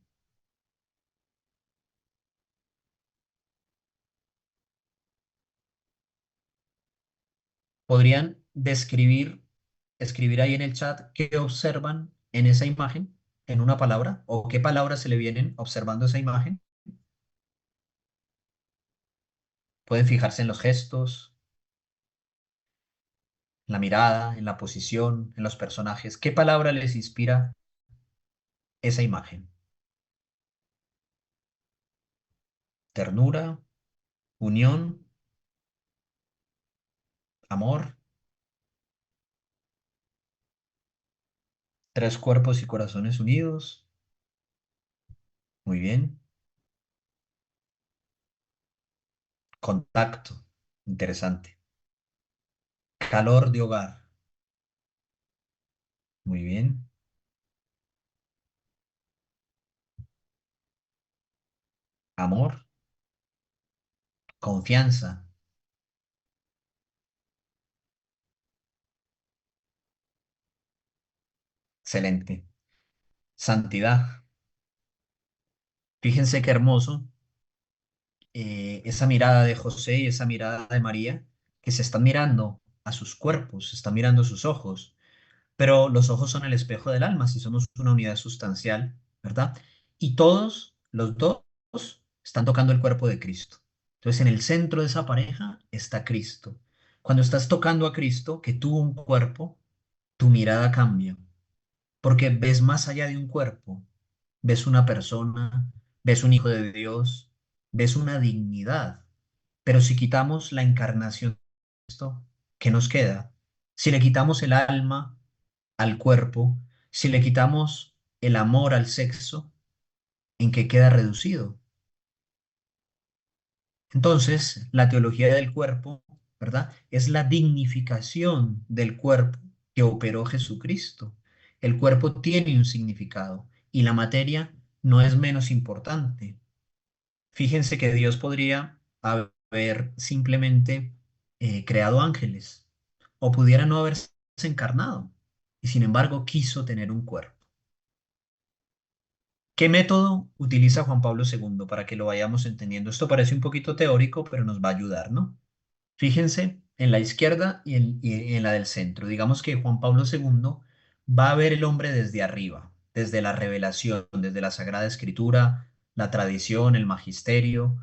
¿Podrían describir, escribir ahí en el chat qué observan en esa imagen, en una palabra, o qué palabras se le vienen observando esa imagen? Pueden fijarse en los gestos, en la mirada, en la posición, en los personajes. ¿Qué palabra les inspira esa imagen? Ternura, unión, amor, tres cuerpos y corazones unidos. Muy bien. Contacto, interesante. Calor de hogar, muy bien. Amor, confianza, Excelente. Santidad. Fíjense qué hermoso esa mirada de José y esa mirada de María, que se están mirando a sus cuerpos, se están mirando a sus ojos, pero los ojos son el espejo del alma, si somos una unidad sustancial, ¿verdad? Y todos, los dos, están tocando el cuerpo de Cristo. Entonces, en el centro de esa pareja está Cristo. Cuando estás tocando a Cristo, que tuvo un cuerpo, tu mirada cambia, porque ves más allá de un cuerpo, ves una persona, ves un hijo de Dios, ves una dignidad. Pero si quitamos la encarnación de esto, ¿qué nos queda? Si le quitamos el alma al cuerpo, si le quitamos el amor al sexo, ¿en qué queda reducido? Entonces, la teología del cuerpo, ¿verdad? Es la dignificación del cuerpo que operó Jesucristo. El cuerpo tiene un significado y la materia no es menos importante. Fíjense que Dios podría haber simplemente creado ángeles o pudiera no haberse encarnado y sin embargo quiso tener un cuerpo. ¿Qué método utiliza Juan Pablo II para que lo vayamos entendiendo? Esto parece un poquito teórico, pero nos va a ayudar, ¿no? Fíjense en la izquierda y en la del centro. Digamos que Juan Pablo II va a ver el hombre desde arriba, desde la revelación, desde la Sagrada Escritura, la tradición, el magisterio,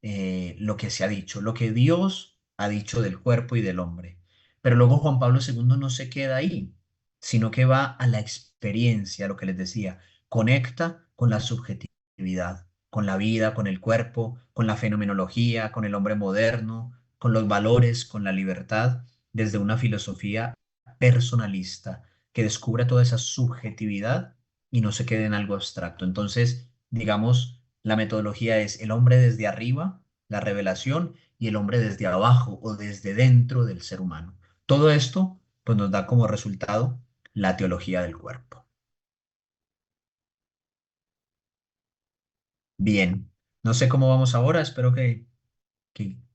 lo que se ha dicho, lo que Dios ha dicho del cuerpo y del hombre. Pero luego Juan Pablo II no se queda ahí, sino que va a la experiencia, lo que les decía, conecta con la subjetividad, con la vida, con el cuerpo, con la fenomenología, con el hombre moderno, con los valores, con la libertad, desde una filosofía personalista que descubra toda esa subjetividad y no se quede en algo abstracto. Entonces, digamos, la metodología es el hombre desde arriba, la revelación, y el hombre desde abajo o desde dentro del ser humano. Todo esto, pues nos da como resultado la teología del cuerpo. Bien, no sé cómo vamos ahora, espero que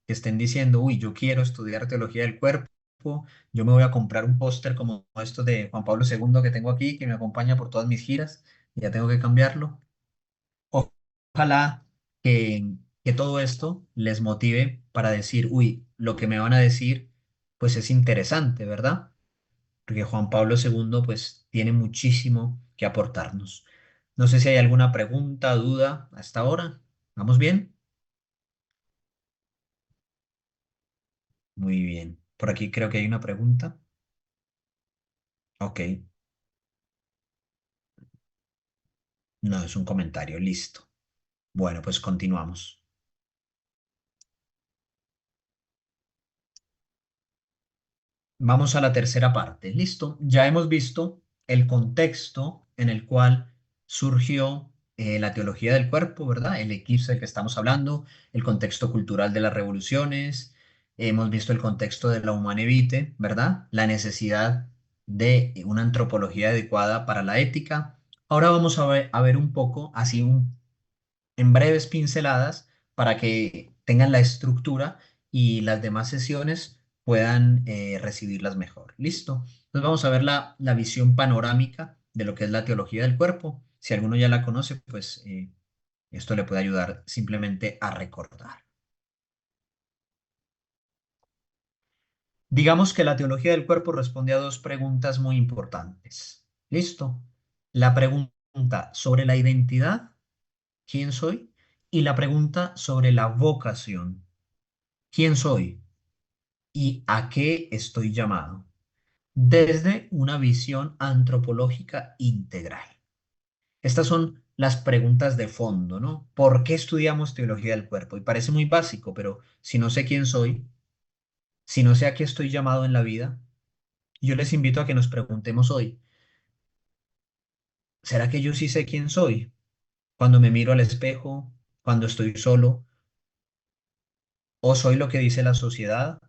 estén diciendo, uy, yo quiero estudiar teología del cuerpo, yo me voy a comprar un póster como estos de Juan Pablo II que tengo aquí, que me acompaña por todas mis giras, y ya tengo que cambiarlo. Ojalá que todo esto les motive para decir, uy, lo que me van a decir, pues es interesante, ¿verdad? Porque Juan Pablo II, pues, tiene muchísimo que aportarnos. No sé si hay alguna pregunta, duda hasta ahora. ¿Vamos bien? Muy bien. Por aquí creo que hay una pregunta. Ok, no es un comentario, listo. Bueno, pues continuamos. Vamos a la tercera parte. Listo. Ya hemos visto el contexto en el cual surgió la teología del cuerpo, ¿verdad? El eclipse del que estamos hablando, el contexto cultural de las revoluciones. Hemos visto el contexto de la Humane Vitae, ¿verdad? La necesidad de una antropología adecuada para la ética. Ahora vamos a ver un poco, así en breves pinceladas para que tengan la estructura y las demás sesiones puedan recibirlas mejor. ¿Listo? Entonces vamos a ver la visión panorámica de lo que es la teología del cuerpo. Si alguno ya la conoce, pues esto le puede ayudar simplemente a recordar. Digamos que la teología del cuerpo responde a dos preguntas muy importantes. ¿Listo? La pregunta sobre la identidad, ¿quién soy? Y la pregunta sobre la vocación, ¿quién soy y a qué estoy llamado? Desde una visión antropológica integral. Estas son las preguntas de fondo, ¿no? ¿Por qué estudiamos teología del cuerpo? Y parece muy básico, pero si no sé quién soy, si no sé a qué estoy llamado en la vida, yo les invito a que nos preguntemos hoy, ¿será que yo sí sé quién soy? Cuando me miro al espejo, cuando estoy solo, o soy lo que dice la sociedad,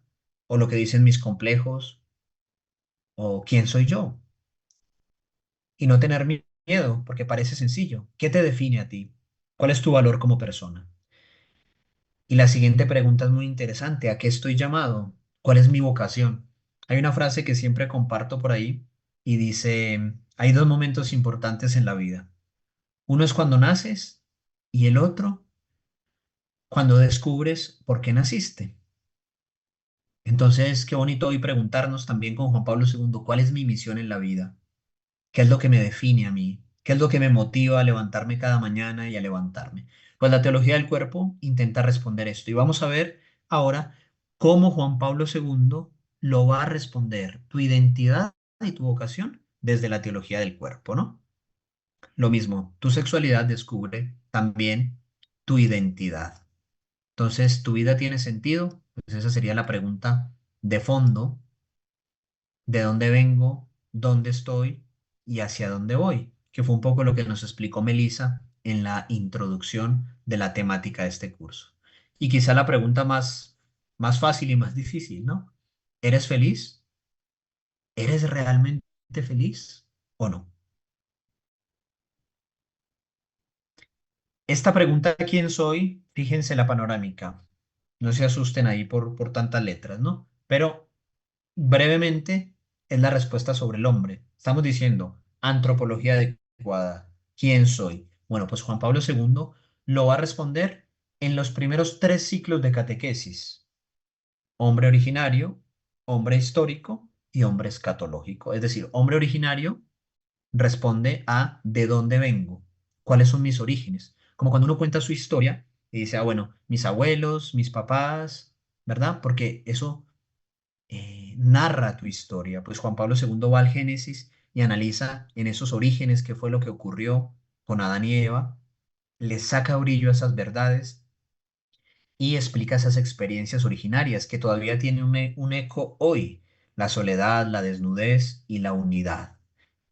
o lo que dicen mis complejos, o quién soy yo. Y no tener miedo, porque parece sencillo. ¿Qué te define a ti? ¿Cuál es tu valor como persona? Y la siguiente pregunta es muy interesante. ¿A qué estoy llamado? ¿Cuál es mi vocación? Hay una frase que siempre comparto por ahí y dice, hay dos momentos importantes en la vida. Uno es cuando naces y el otro cuando descubres por qué naciste. Entonces, qué bonito hoy preguntarnos también con Juan Pablo II, ¿cuál es mi misión en la vida? ¿Qué es lo que me define a mí? ¿Qué es lo que me motiva a levantarme cada mañana y a levantarme? Pues la teología del cuerpo intenta responder esto y vamos a ver ahora cómo Juan Pablo II lo va a responder, tu identidad y tu vocación desde la teología del cuerpo, ¿no? Lo mismo, tu sexualidad descubre también tu identidad. Entonces, ¿tu vida tiene sentido? Pues esa sería la pregunta de fondo: ¿de dónde vengo? ¿Dónde estoy? ¿Y hacia dónde voy? Que fue un poco lo que nos explicó Melissa en la introducción de la temática de este curso. Y quizá la pregunta más fácil y más difícil, ¿no? ¿Eres feliz? ¿Eres realmente feliz o no? Esta pregunta, ¿quién soy? Fíjense la panorámica. No se asusten ahí por tantas letras, ¿no? Pero brevemente es la respuesta sobre el hombre. Estamos diciendo antropología adecuada. ¿Quién soy? Bueno, pues Juan Pablo II lo va a responder en los primeros tres ciclos de catequesis: hombre originario, hombre histórico y hombre escatológico. Es decir, hombre originario responde a ¿de dónde vengo? ¿Cuáles son mis orígenes? Como cuando uno cuenta su historia y dice, ah, bueno, mis abuelos, mis papás, ¿verdad? Porque eso narra tu historia. Pues Juan Pablo II va al Génesis y analiza en esos orígenes qué fue lo que ocurrió con Adán y Eva, le saca brillo a esas verdades y explica esas experiencias originarias que todavía tienen un eco hoy: la soledad, la desnudez y la unidad.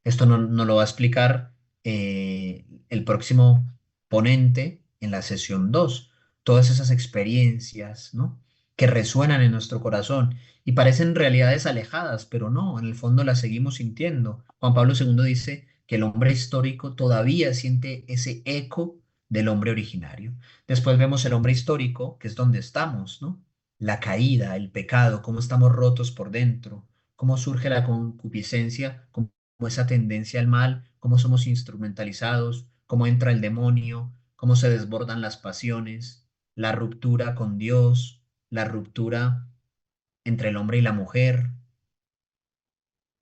Esto no lo va a explicar el próximo ponente en la sesión 2. Todas esas experiencias, ¿no?, que resuenan en nuestro corazón y parecen realidades alejadas, pero no, en el fondo las seguimos sintiendo. Juan Pablo II dice que el hombre histórico todavía siente ese eco del hombre originario. Después vemos el hombre histórico, que es donde estamos, ¿no? La caída, el pecado, cómo estamos rotos por dentro, cómo surge la concupiscencia, cómo esa tendencia al mal, cómo somos instrumentalizados, cómo entra el demonio, cómo se desbordan las pasiones, la ruptura con Dios, la ruptura entre el hombre y la mujer,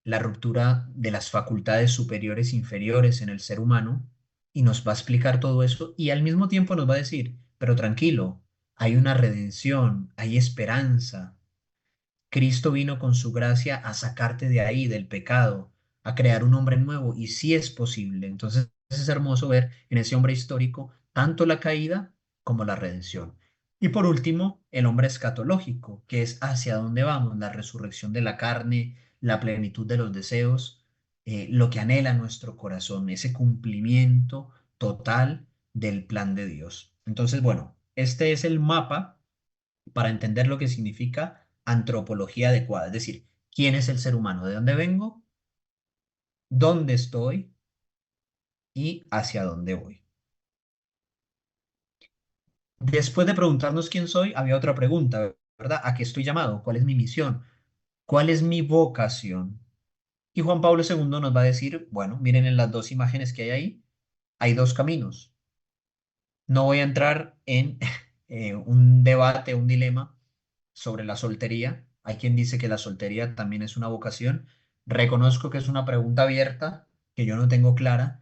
la ruptura de las facultades superiores e inferiores en el ser humano, y nos va a explicar todo eso y al mismo tiempo nos va a decir, pero tranquilo, hay una redención, hay esperanza. Cristo vino con su gracia a sacarte de ahí, del pecado, a crear un hombre nuevo, y sí es posible. Entonces es hermoso ver en ese hombre histórico tanto la caída como la redención. Y por último, el hombre escatológico, que es hacia dónde vamos: la resurrección de la carne, la plenitud de los deseos, lo que anhela nuestro corazón, ese cumplimiento total del plan de Dios. Entonces, bueno, este es el mapa para entender lo que significa antropología adecuada, es decir, quién es el ser humano, de dónde vengo, dónde estoy y hacia dónde voy. Después de preguntarnos quién soy, había otra pregunta, ¿verdad? ¿A qué estoy llamado? ¿Cuál es mi misión? ¿Cuál es mi vocación? Y Juan Pablo II nos va a decir, bueno, miren en las dos imágenes que hay ahí, hay dos caminos. No voy a entrar en un debate, un dilema sobre la soltería. Hay quien dice que la soltería también es una vocación. Reconozco que es una pregunta abierta que yo no tengo clara.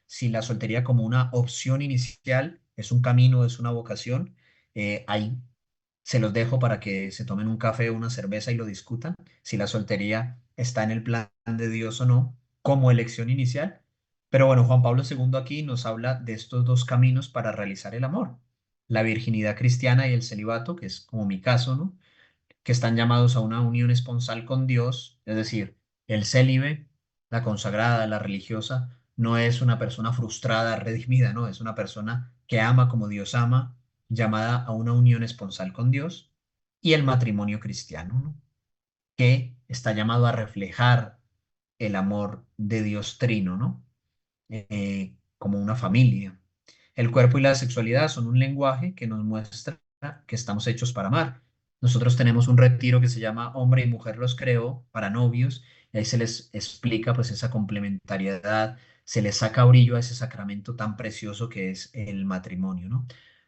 Si la soltería como una opción inicial es un camino, es una vocación, ahí se los dejo para que se tomen un café o una cerveza y lo discutan. Si la soltería está en el plan de Dios o no, como elección inicial. Pero bueno, Juan Pablo II aquí nos habla de estos dos caminos para realizar el amor: la virginidad cristiana y el celibato, que es como mi caso, ¿no?, que están llamados a una unión esponsal con Dios. Es decir, el célibe, la consagrada, la religiosa, no es una persona frustrada, redimida, no, es una persona que ama como Dios ama, llamada a una unión esponsal con Dios. Y el matrimonio cristiano, ¿no?, que está llamado a reflejar el amor de Dios trino, ¿no? Como una familia. El cuerpo y la sexualidad son un lenguaje que nos muestra que estamos hechos para amar. Nosotros tenemos un retiro que se llama Hombre y Mujer los creó para novios, Ahí se les explica pues esa complementariedad, se les saca brillo a ese sacramento tan precioso que es el matrimonio, ¿no?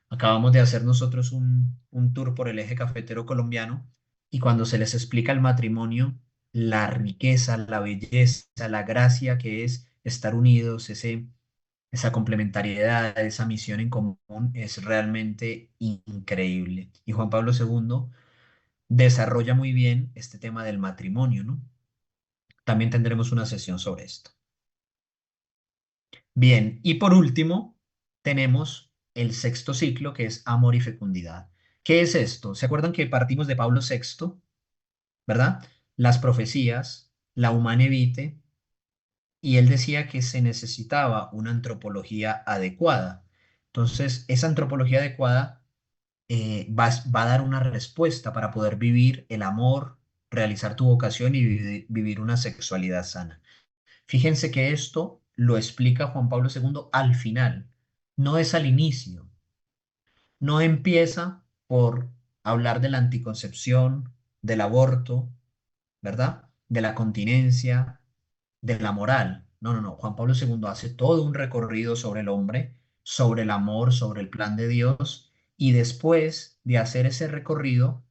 Acabamos de hacer nosotros un tour por el eje cafetero colombiano y cuando se les explica el matrimonio, la riqueza, la belleza, la gracia que es estar unidos, esa complementariedad, esa misión en común es realmente increíble. Y Juan Pablo II desarrolla muy bien este tema del matrimonio, ¿no? También tendremos una sesión sobre esto. Bien, y por último, tenemos el sexto ciclo, que es amor y fecundidad. ¿Qué es esto? ¿Se acuerdan que partimos de Pablo VI, verdad? Las profecías, la Humane Vitae, y él decía que se necesitaba una antropología adecuada. Entonces, esa antropología adecuada va a dar una respuesta para poder vivir el amor, realizar tu vocación y vivir una sexualidad sana. Fíjense que esto lo explica Juan Pablo II al final, no es al inicio. No empieza por hablar de la anticoncepción, del aborto, ¿verdad? De la continencia, de la moral. No, no, no. Juan Pablo II hace todo un recorrido sobre el hombre, sobre el amor, sobre el plan de Dios, y después de hacer ese recorrido,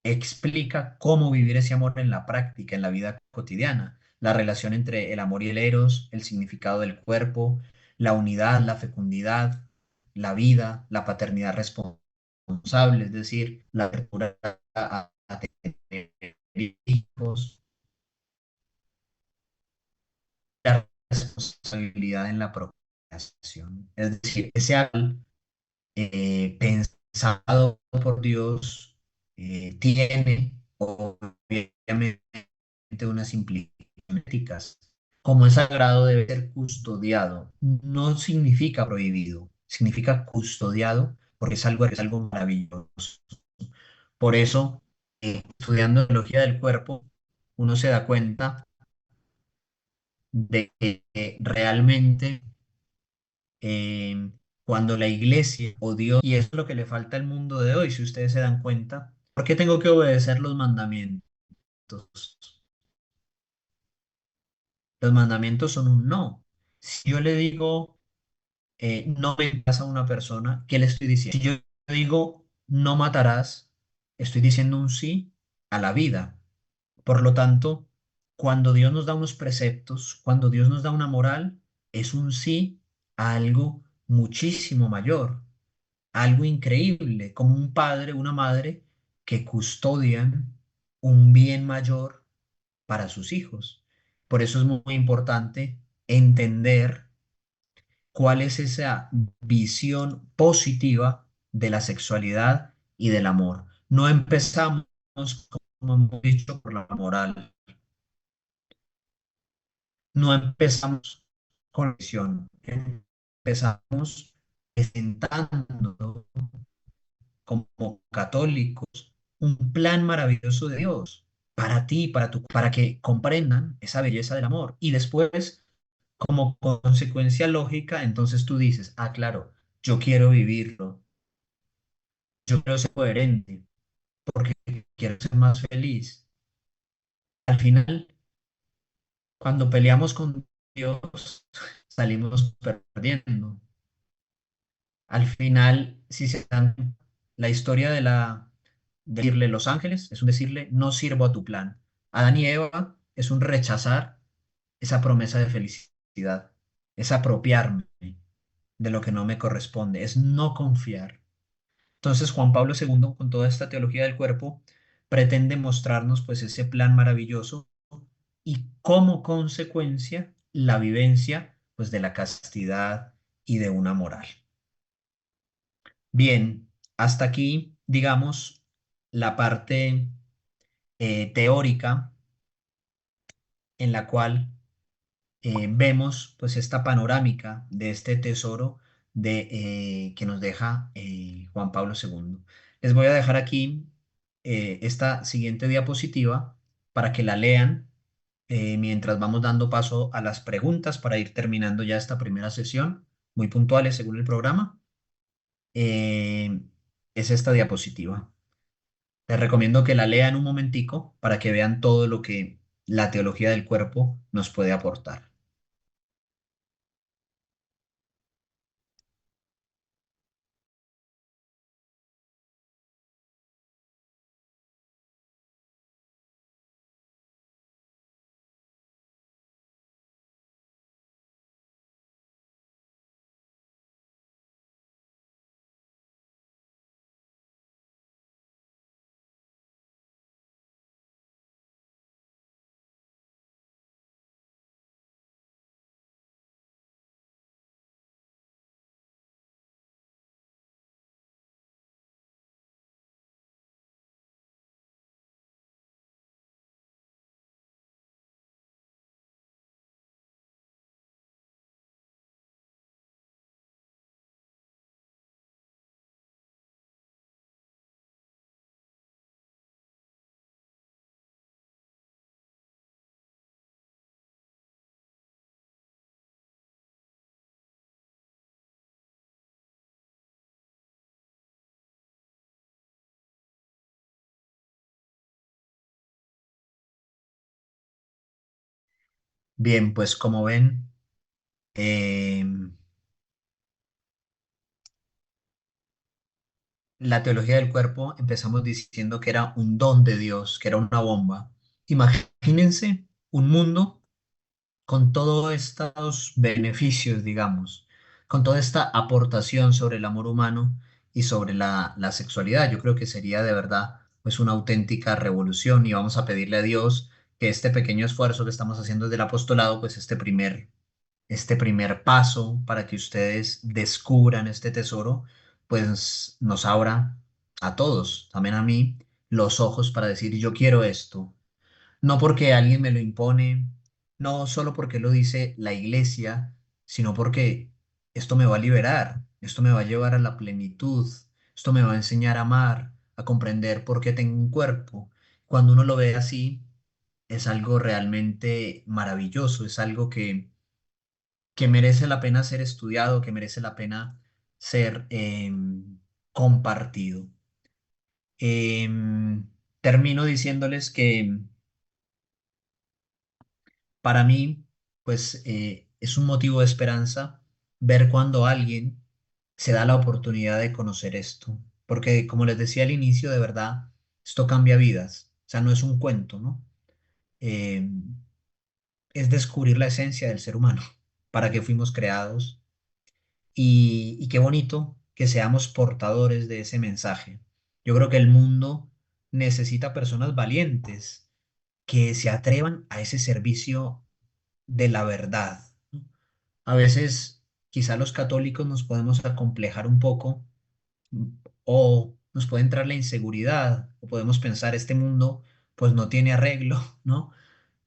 explica cómo vivir ese amor en la práctica, en la vida cotidiana, la relación entre el amor y el eros, el significado del cuerpo, la unidad, la fecundidad, la vida, la paternidad responsable, es decir, la apertura a tener hijos, la responsabilidad en la procreación, es decir, ese acto pensado por Dios tiene obviamente unas implicaciones. Como es sagrado debe ser custodiado. No significa prohibido, significa custodiado porque es algo maravilloso. Por eso, estudiando teología del cuerpo, uno se da cuenta de que realmente eh, cuando la iglesia o Dios, y eso es lo que le falta al mundo de hoy, si ustedes se dan cuenta, ¿por qué tengo que obedecer los mandamientos? Los mandamientos son un no. Si yo le digo, no vendas a una persona, ¿qué le estoy diciendo? Si yo digo, no matarás, estoy diciendo un sí a la vida. Por lo tanto, cuando Dios nos da unos preceptos, cuando Dios nos da una moral, es un sí a algo muchísimo mayor, algo increíble, como un padre, una madre que custodian un bien mayor para sus hijos. Por eso es muy importante entender cuál es esa visión positiva de la sexualidad y del amor. No empezamos, como hemos dicho, por la moral, no empezamos con la visión, empezamos presentando como católicos un plan maravilloso de Dios para ti, para que comprendan esa belleza del amor. Y después, como consecuencia lógica, entonces tú dices, ah, claro, yo quiero vivirlo, yo quiero ser coherente, porque quiero ser más feliz. Al final, cuando peleamos con Dios, salimos perdiendo. Al final, si se dan la historia de decirle los ángeles, es un decirle, no sirvo a tu plan. Adán y Eva es un rechazar esa promesa de felicidad, es apropiarme de lo que no me corresponde, es no confiar. Entonces Juan Pablo II, con toda esta teología del cuerpo, pretende mostrarnos pues ese plan maravilloso y como consecuencia la vivencia pues de la castidad y de una moral. Bien, hasta aquí, digamos, la parte teórica en la cual vemos pues esta panorámica de este tesoro que nos deja Juan Pablo II. Les voy a dejar aquí esta siguiente diapositiva para que la lean mientras vamos dando paso a las preguntas para ir terminando ya esta primera sesión, muy puntuales según el programa. Eh, es esta diapositiva. Les recomiendo que la lean un momentico para que vean todo lo que la teología del cuerpo nos puede aportar. Bien, pues como ven, em, la teología del cuerpo empezamos diciendo que era un don de Dios, que era una bomba. Imagínense un mundo con todos estos beneficios, digamos, con toda esta aportación sobre el amor humano y sobre la sexualidad. Yo creo que sería de verdad pues una auténtica revolución y vamos a pedirle a Dios que este pequeño esfuerzo que estamos haciendo desde el apostolado, pues este primer paso para que ustedes descubran este tesoro, pues nos abra a todos, también a mí, los ojos para decir, yo quiero esto, no porque alguien me lo impone, no solo porque lo dice la iglesia, sino porque esto me va a liberar, esto me va a llevar a la plenitud, esto me va a enseñar a amar, a comprender por qué tengo un cuerpo. Cuando uno lo ve así, es algo realmente maravilloso, es algo que merece la pena ser estudiado, que merece la pena ser compartido. Termino diciéndoles que para mí, pues es un motivo de esperanza ver cuando alguien se da la oportunidad de conocer esto, porque como les decía al inicio, de verdad, esto cambia vidas, o sea, no es un cuento, ¿no? Eh, es descubrir la esencia del ser humano, para qué fuimos creados y qué bonito que seamos portadores de ese mensaje. Yo creo que el mundo necesita personas valientes que se atrevan a ese servicio de la verdad, ¿no? A veces quizá los católicos nos podemos acomplejar un poco mm, o nos puede entrar la inseguridad o podemos pensar este mundo pues no tiene arreglo, ¿no?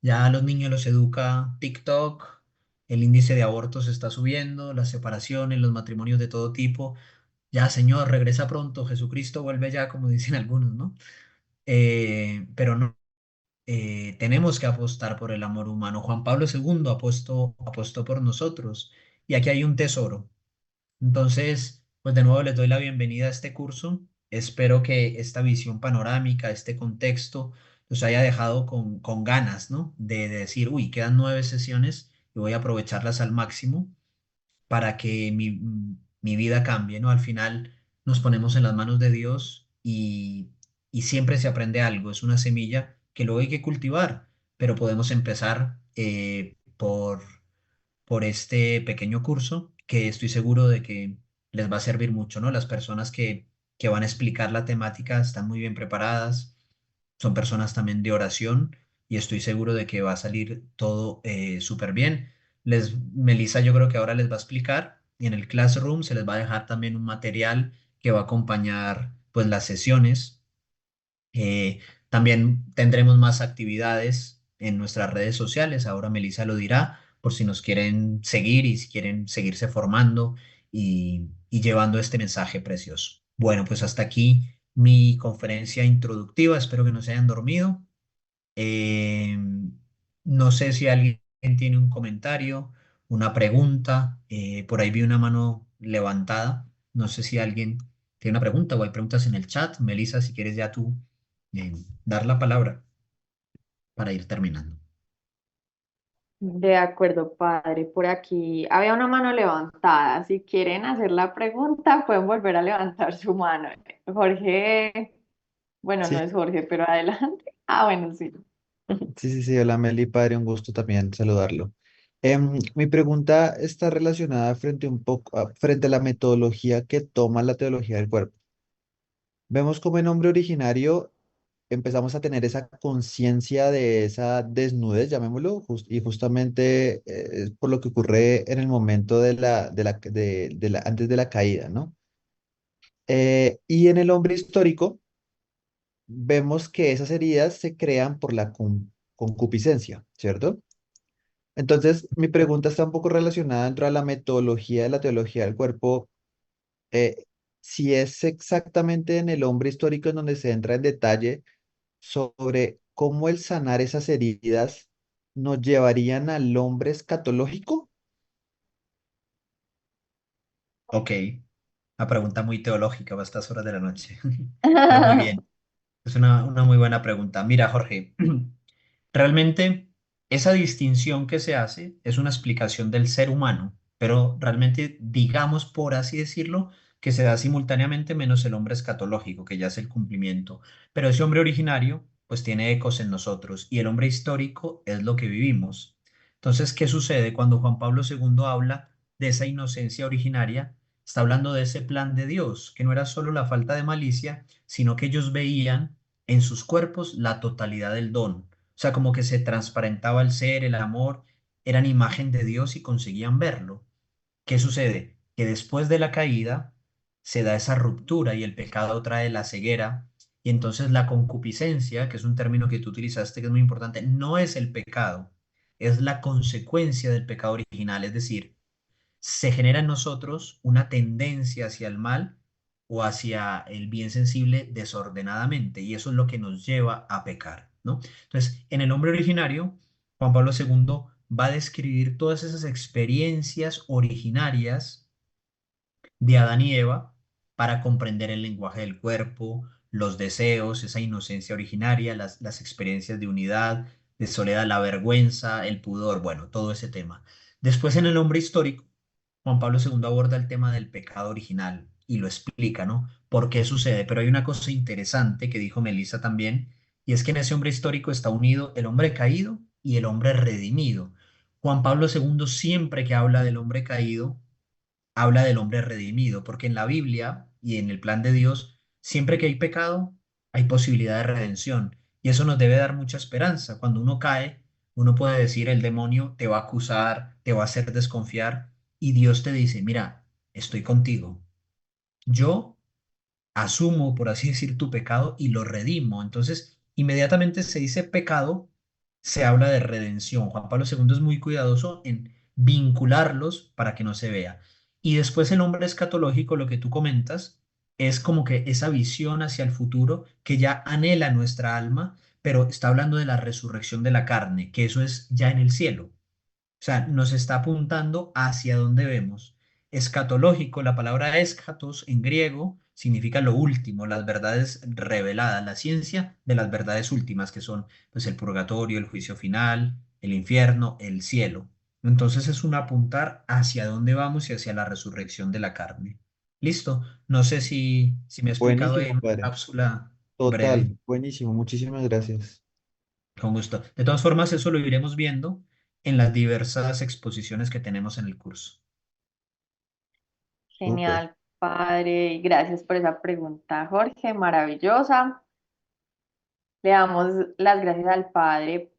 Ya a los niños los educa TikTok, el índice de abortos está subiendo, las separaciones, los matrimonios de todo tipo. Ya, Señor, regresa pronto, Jesucristo vuelve ya, como dicen algunos, ¿no? Pero no, tenemos que apostar por el amor humano. Juan Pablo II apostó por nosotros y aquí hay un tesoro. Entonces, pues de nuevo les doy la bienvenida a este curso. Espero que esta visión panorámica, este contexto, los haya dejado con ganas, ¿no? De decir, uy, quedan 9 sesiones y voy a aprovecharlas al máximo para que mi vida cambie, ¿no? Al final nos ponemos en las manos de Dios y siempre se aprende algo. Es una semilla que luego hay que cultivar, pero podemos empezar por este pequeño curso que estoy seguro de que les va a servir mucho, ¿no? Las personas que van a explicar la temática están muy bien preparadas, son personas también de oración y estoy seguro de que va a salir todo súper bien. Melissa yo creo que ahora les va a explicar y en el Classroom se les va a dejar también un material que va a acompañar pues las sesiones. También tendremos más actividades en nuestras redes sociales. Ahora Melissa lo dirá por si nos quieren seguir y si quieren seguirse formando y llevando este mensaje precioso. Bueno, pues hasta aquí mi conferencia introductiva. Espero que no se hayan dormido. Eh, no sé si alguien tiene un comentario, una pregunta. Por ahí vi una mano levantada. No sé si alguien tiene una pregunta o hay preguntas en el chat. Melissa, si quieres ya tú dar la palabra para ir terminando. De acuerdo, padre. Por aquí había una mano levantada. Si quieren hacer la pregunta, pueden volver a levantar su mano. Jorge, bueno, no Sí, es Jorge, pero adelante. Ah, bueno, sí. sí, hola Meli, padre, un gusto también saludarlo. Mi pregunta está relacionada frente a la metodología que toma la teología del cuerpo. Vemos como en Hombre Originario empezamos a tener esa conciencia de esa desnudez, llamémoslo, y justamente es por lo que ocurre en el momento antes de la caída, ¿no? Y en el hombre histórico vemos que esas heridas se crean por la concupiscencia, ¿cierto? Entonces, mi pregunta está un poco relacionada dentro de la metodología de la teología del cuerpo, eh, si es exactamente en el hombre histórico en donde se entra en detalle sobre cómo el sanar esas heridas nos llevarían al hombre escatológico. Ok, una pregunta muy teológica a estas horas de la noche, pero muy bien. Es una muy buena pregunta. Mira, Jorge, realmente esa distinción que se hace es una explicación del ser humano, pero realmente digamos, por así decirlo, que se da simultáneamente menos el hombre escatológico, que ya es el cumplimiento. Pero ese hombre originario, pues tiene ecos en nosotros y el hombre histórico es lo que vivimos. Entonces, ¿qué sucede cuando Juan Pablo II habla de esa inocencia originaria? Está hablando de ese plan de Dios, que no era solo la falta de malicia, sino que ellos veían en sus cuerpos la totalidad del don. O sea, como que se transparentaba el ser, el amor, eran imagen de Dios y conseguían verlo. ¿Qué sucede? Que después de la caída se da esa ruptura y el pecado trae la ceguera y entonces la concupiscencia, que es un término que tú utilizaste que es muy importante, no es el pecado, es la consecuencia del pecado original, es decir, se genera en nosotros una tendencia hacia el mal o hacia el bien sensible desordenadamente, y eso es lo que nos lleva a pecar, ¿no? Entonces, en el hombre originario, Juan Pablo II va a describir todas esas experiencias originarias de Adán y Eva para comprender el lenguaje del cuerpo, los deseos, esa inocencia originaria, las experiencias de unidad, de soledad, la vergüenza, el pudor, bueno, todo ese tema. Después en el hombre histórico, Juan Pablo II aborda el tema del pecado original y lo explica, ¿no? ¿Por qué sucede? Pero hay una cosa interesante que dijo Melissa también, y es que en ese hombre histórico está unido el hombre caído y el hombre redimido. Juan Pablo II siempre que habla del hombre caído, habla del hombre redimido, porque en la Biblia y en el plan de Dios, siempre que hay pecado, hay posibilidad de redención. Y eso nos debe dar mucha esperanza. Cuando uno cae, uno puede decir, el demonio te va a acusar, te va a hacer desconfiar, y Dios te dice, mira, estoy contigo. Yo asumo, por así decir, tu pecado y lo redimo. Entonces, inmediatamente se dice pecado, se habla de redención. Juan Pablo II es muy cuidadoso en vincularlos para que no se vea. Y después el hombre escatológico, lo que tú comentas, es como que esa visión hacia el futuro que ya anhela nuestra alma, pero está hablando de la resurrección de la carne, que eso es ya en el cielo. O sea, nos está apuntando hacia dónde vemos. Escatológico, la palabra eschatos en griego significa lo último, las verdades reveladas, la ciencia de las verdades últimas, que son pues el purgatorio, el juicio final, el infierno, el cielo. Entonces es un apuntar hacia dónde vamos y hacia la resurrección de la carne. Listo. No sé si me he explicado en Buenísimo, una padre. cápsula breve. Total, buenísimo. Muchísimas gracias. Con gusto. De todas formas, eso lo iremos viendo en las diversas exposiciones que tenemos en el curso. Súper. Genial, padre. Y gracias por esa pregunta, Jorge. Maravillosa. Le damos las gracias al padre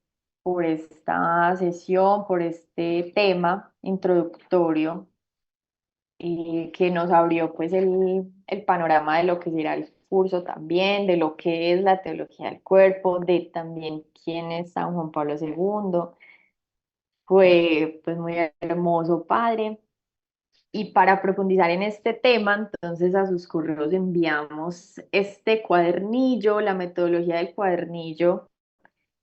por esta sesión, por este tema introductorio que nos abrió pues el panorama de lo que será el curso también, de lo que es la teología del cuerpo, de también quién es San Juan Pablo II. Fue pues muy hermoso, padre. Y para profundizar en este tema, entonces a sus correos enviamos este cuadernillo, la metodología del cuadernillo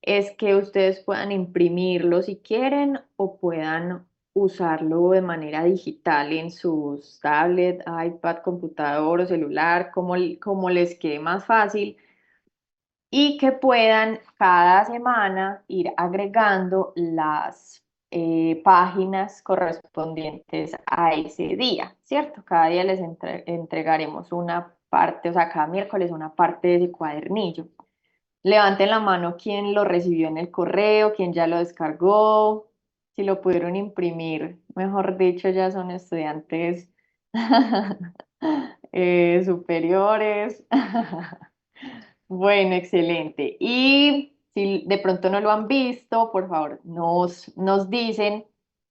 es que ustedes puedan imprimirlo si quieren o puedan usarlo de manera digital en sus tablet, iPad, computador o celular, como les quede más fácil y que puedan cada semana ir agregando las páginas correspondientes a ese día, ¿cierto? Cada día les entregaremos una parte, o sea, cada miércoles una parte de ese cuadernillo. Levanten la mano quien lo recibió en el correo, quien ya lo descargó, si lo pudieron imprimir, mejor dicho, ya son estudiantes superiores. Bueno, excelente. Y si de pronto no lo han visto, por favor, nos dicen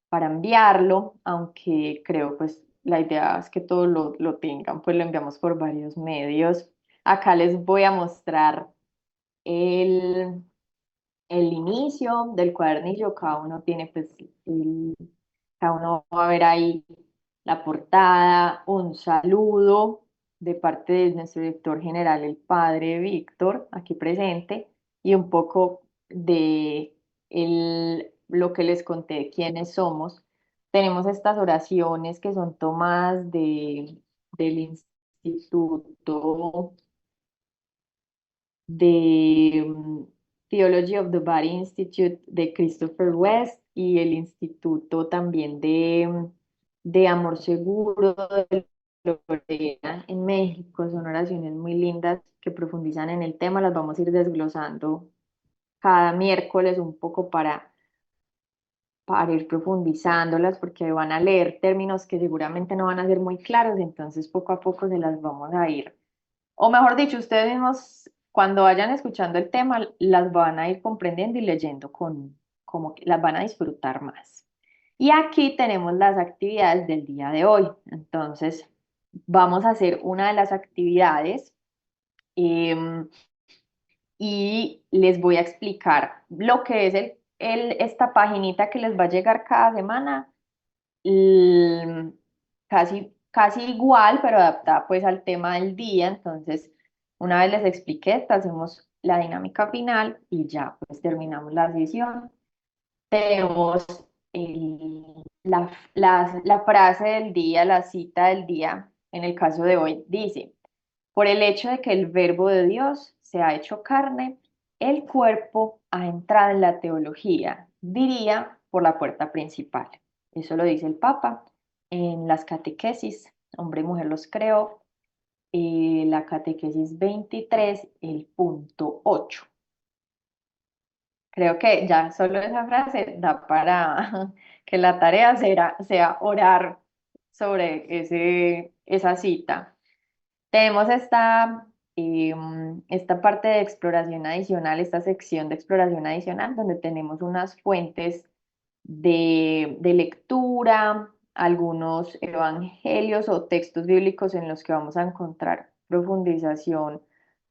para enviarlo, aunque creo pues la idea es que todos lo tengan, pues lo enviamos por varios medios. Acá les voy a mostrar el, el inicio del cuadernillo, cada uno tiene pues, cada uno va a ver ahí la portada, un saludo de parte de nuestro director general, el padre Víctor, aquí presente, y un poco de lo que les conté de quiénes somos. Tenemos estas oraciones que son tomadas del Instituto de Theology of the Body Institute de Christopher West y el Instituto también de Amor Seguro de Lorena en México. Son oraciones muy lindas que profundizan en el tema. Las vamos a ir desglosando cada miércoles un poco para ir profundizándolas porque van a leer términos que seguramente no van a ser muy claros, entonces poco a poco se las vamos a ir, o mejor dicho, ustedes mismos cuando vayan escuchando el tema, las van a ir comprendiendo y leyendo como que las van a disfrutar más. Y aquí tenemos las actividades del día de hoy. Entonces, vamos a hacer una de las actividades em, y les voy a explicar lo que es esta paginita que les va a llegar cada semana, l- casi igual, pero adaptada pues al tema del día. Entonces, una vez les expliqué, hacemos la dinámica final y ya pues terminamos la sesión. Tenemos la frase del día, la cita del día, en el caso de hoy, dice, por el hecho de que el verbo de Dios se ha hecho carne, el cuerpo ha entrado en la teología, diría, por la puerta principal. Eso lo dice el Papa en las catequesis, hombre y mujer los creó, la catequesis 23, el punto 8. Creo que ya solo esa frase da para que la tarea sea orar sobre esa cita. Tenemos esta parte de exploración adicional, esta sección de exploración adicional, donde tenemos unas fuentes de lectura, algunos evangelios o textos bíblicos en los que vamos a encontrar profundización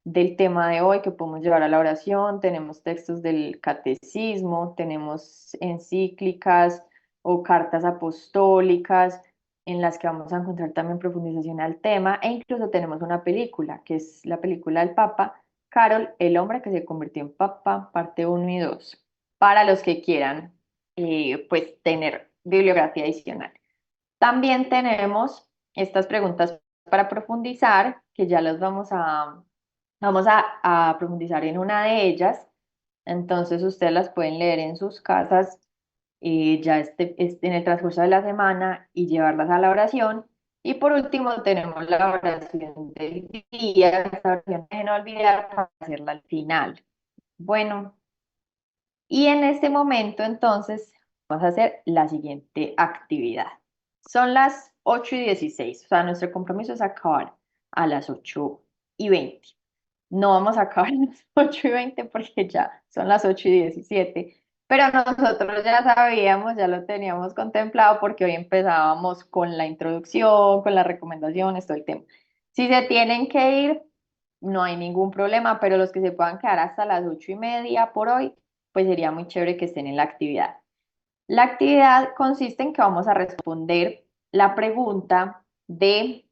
del tema de hoy que podemos llevar a la oración. Tenemos textos del catecismo, tenemos encíclicas o cartas apostólicas en las que vamos a encontrar también profundización al tema, e incluso tenemos una película, que es la película del Papa, Carol, el hombre que se convirtió en Papa, parte uno y 2 para los que quieran pues tener bibliografía adicional. También tenemos estas preguntas para profundizar, que ya las vamos a profundizar en una de ellas. Entonces ustedes las pueden leer en sus casas ya en el transcurso de la semana y llevarlas a la oración. Y por último tenemos la oración del día, esta oración de no olvidar para hacerla al final. Bueno, y en este momento entonces vamos a hacer la siguiente actividad. Son las 8:16, o sea, nuestro compromiso es acabar a las 8:20. No vamos a acabar a las 8:20 porque ya son las 8:17, pero nosotros ya sabíamos, ya lo teníamos contemplado porque hoy empezábamos con la introducción, con las recomendaciones, todo el tema. Si se tienen que ir, no hay ningún problema, pero los que se puedan quedar hasta las 8:30 por hoy, pues sería muy chévere que estén en la actividad. La actividad consiste en que vamos a responder la pregunta de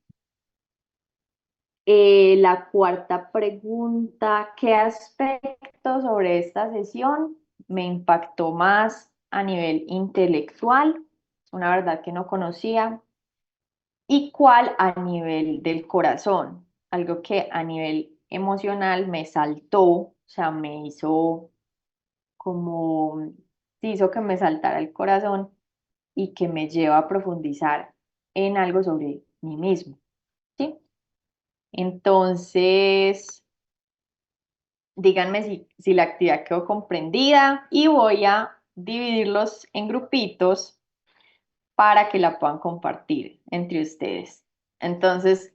la cuarta pregunta: ¿qué aspecto sobre esta sesión me impactó más a nivel intelectual? Una verdad que no conocía. ¿Y cuál a nivel del corazón? Algo que a nivel emocional me saltó, o sea, me hizo como hizo que me saltara el corazón y que me lleva a profundizar en algo sobre mí mismo, ¿sí? Entonces, díganme si la actividad quedó comprendida y voy a dividirlos en grupitos para que la puedan compartir entre ustedes. Entonces,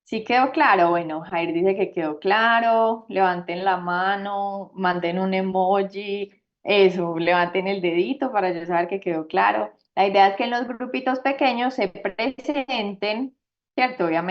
¿sí quedó claro? Bueno, Jair dice que quedó claro. Levanten la mano, manden un emoji, eso, levanten el dedito para yo saber que quedó claro. La idea es que en los grupitos pequeños se presenten, ¿cierto? Obviamente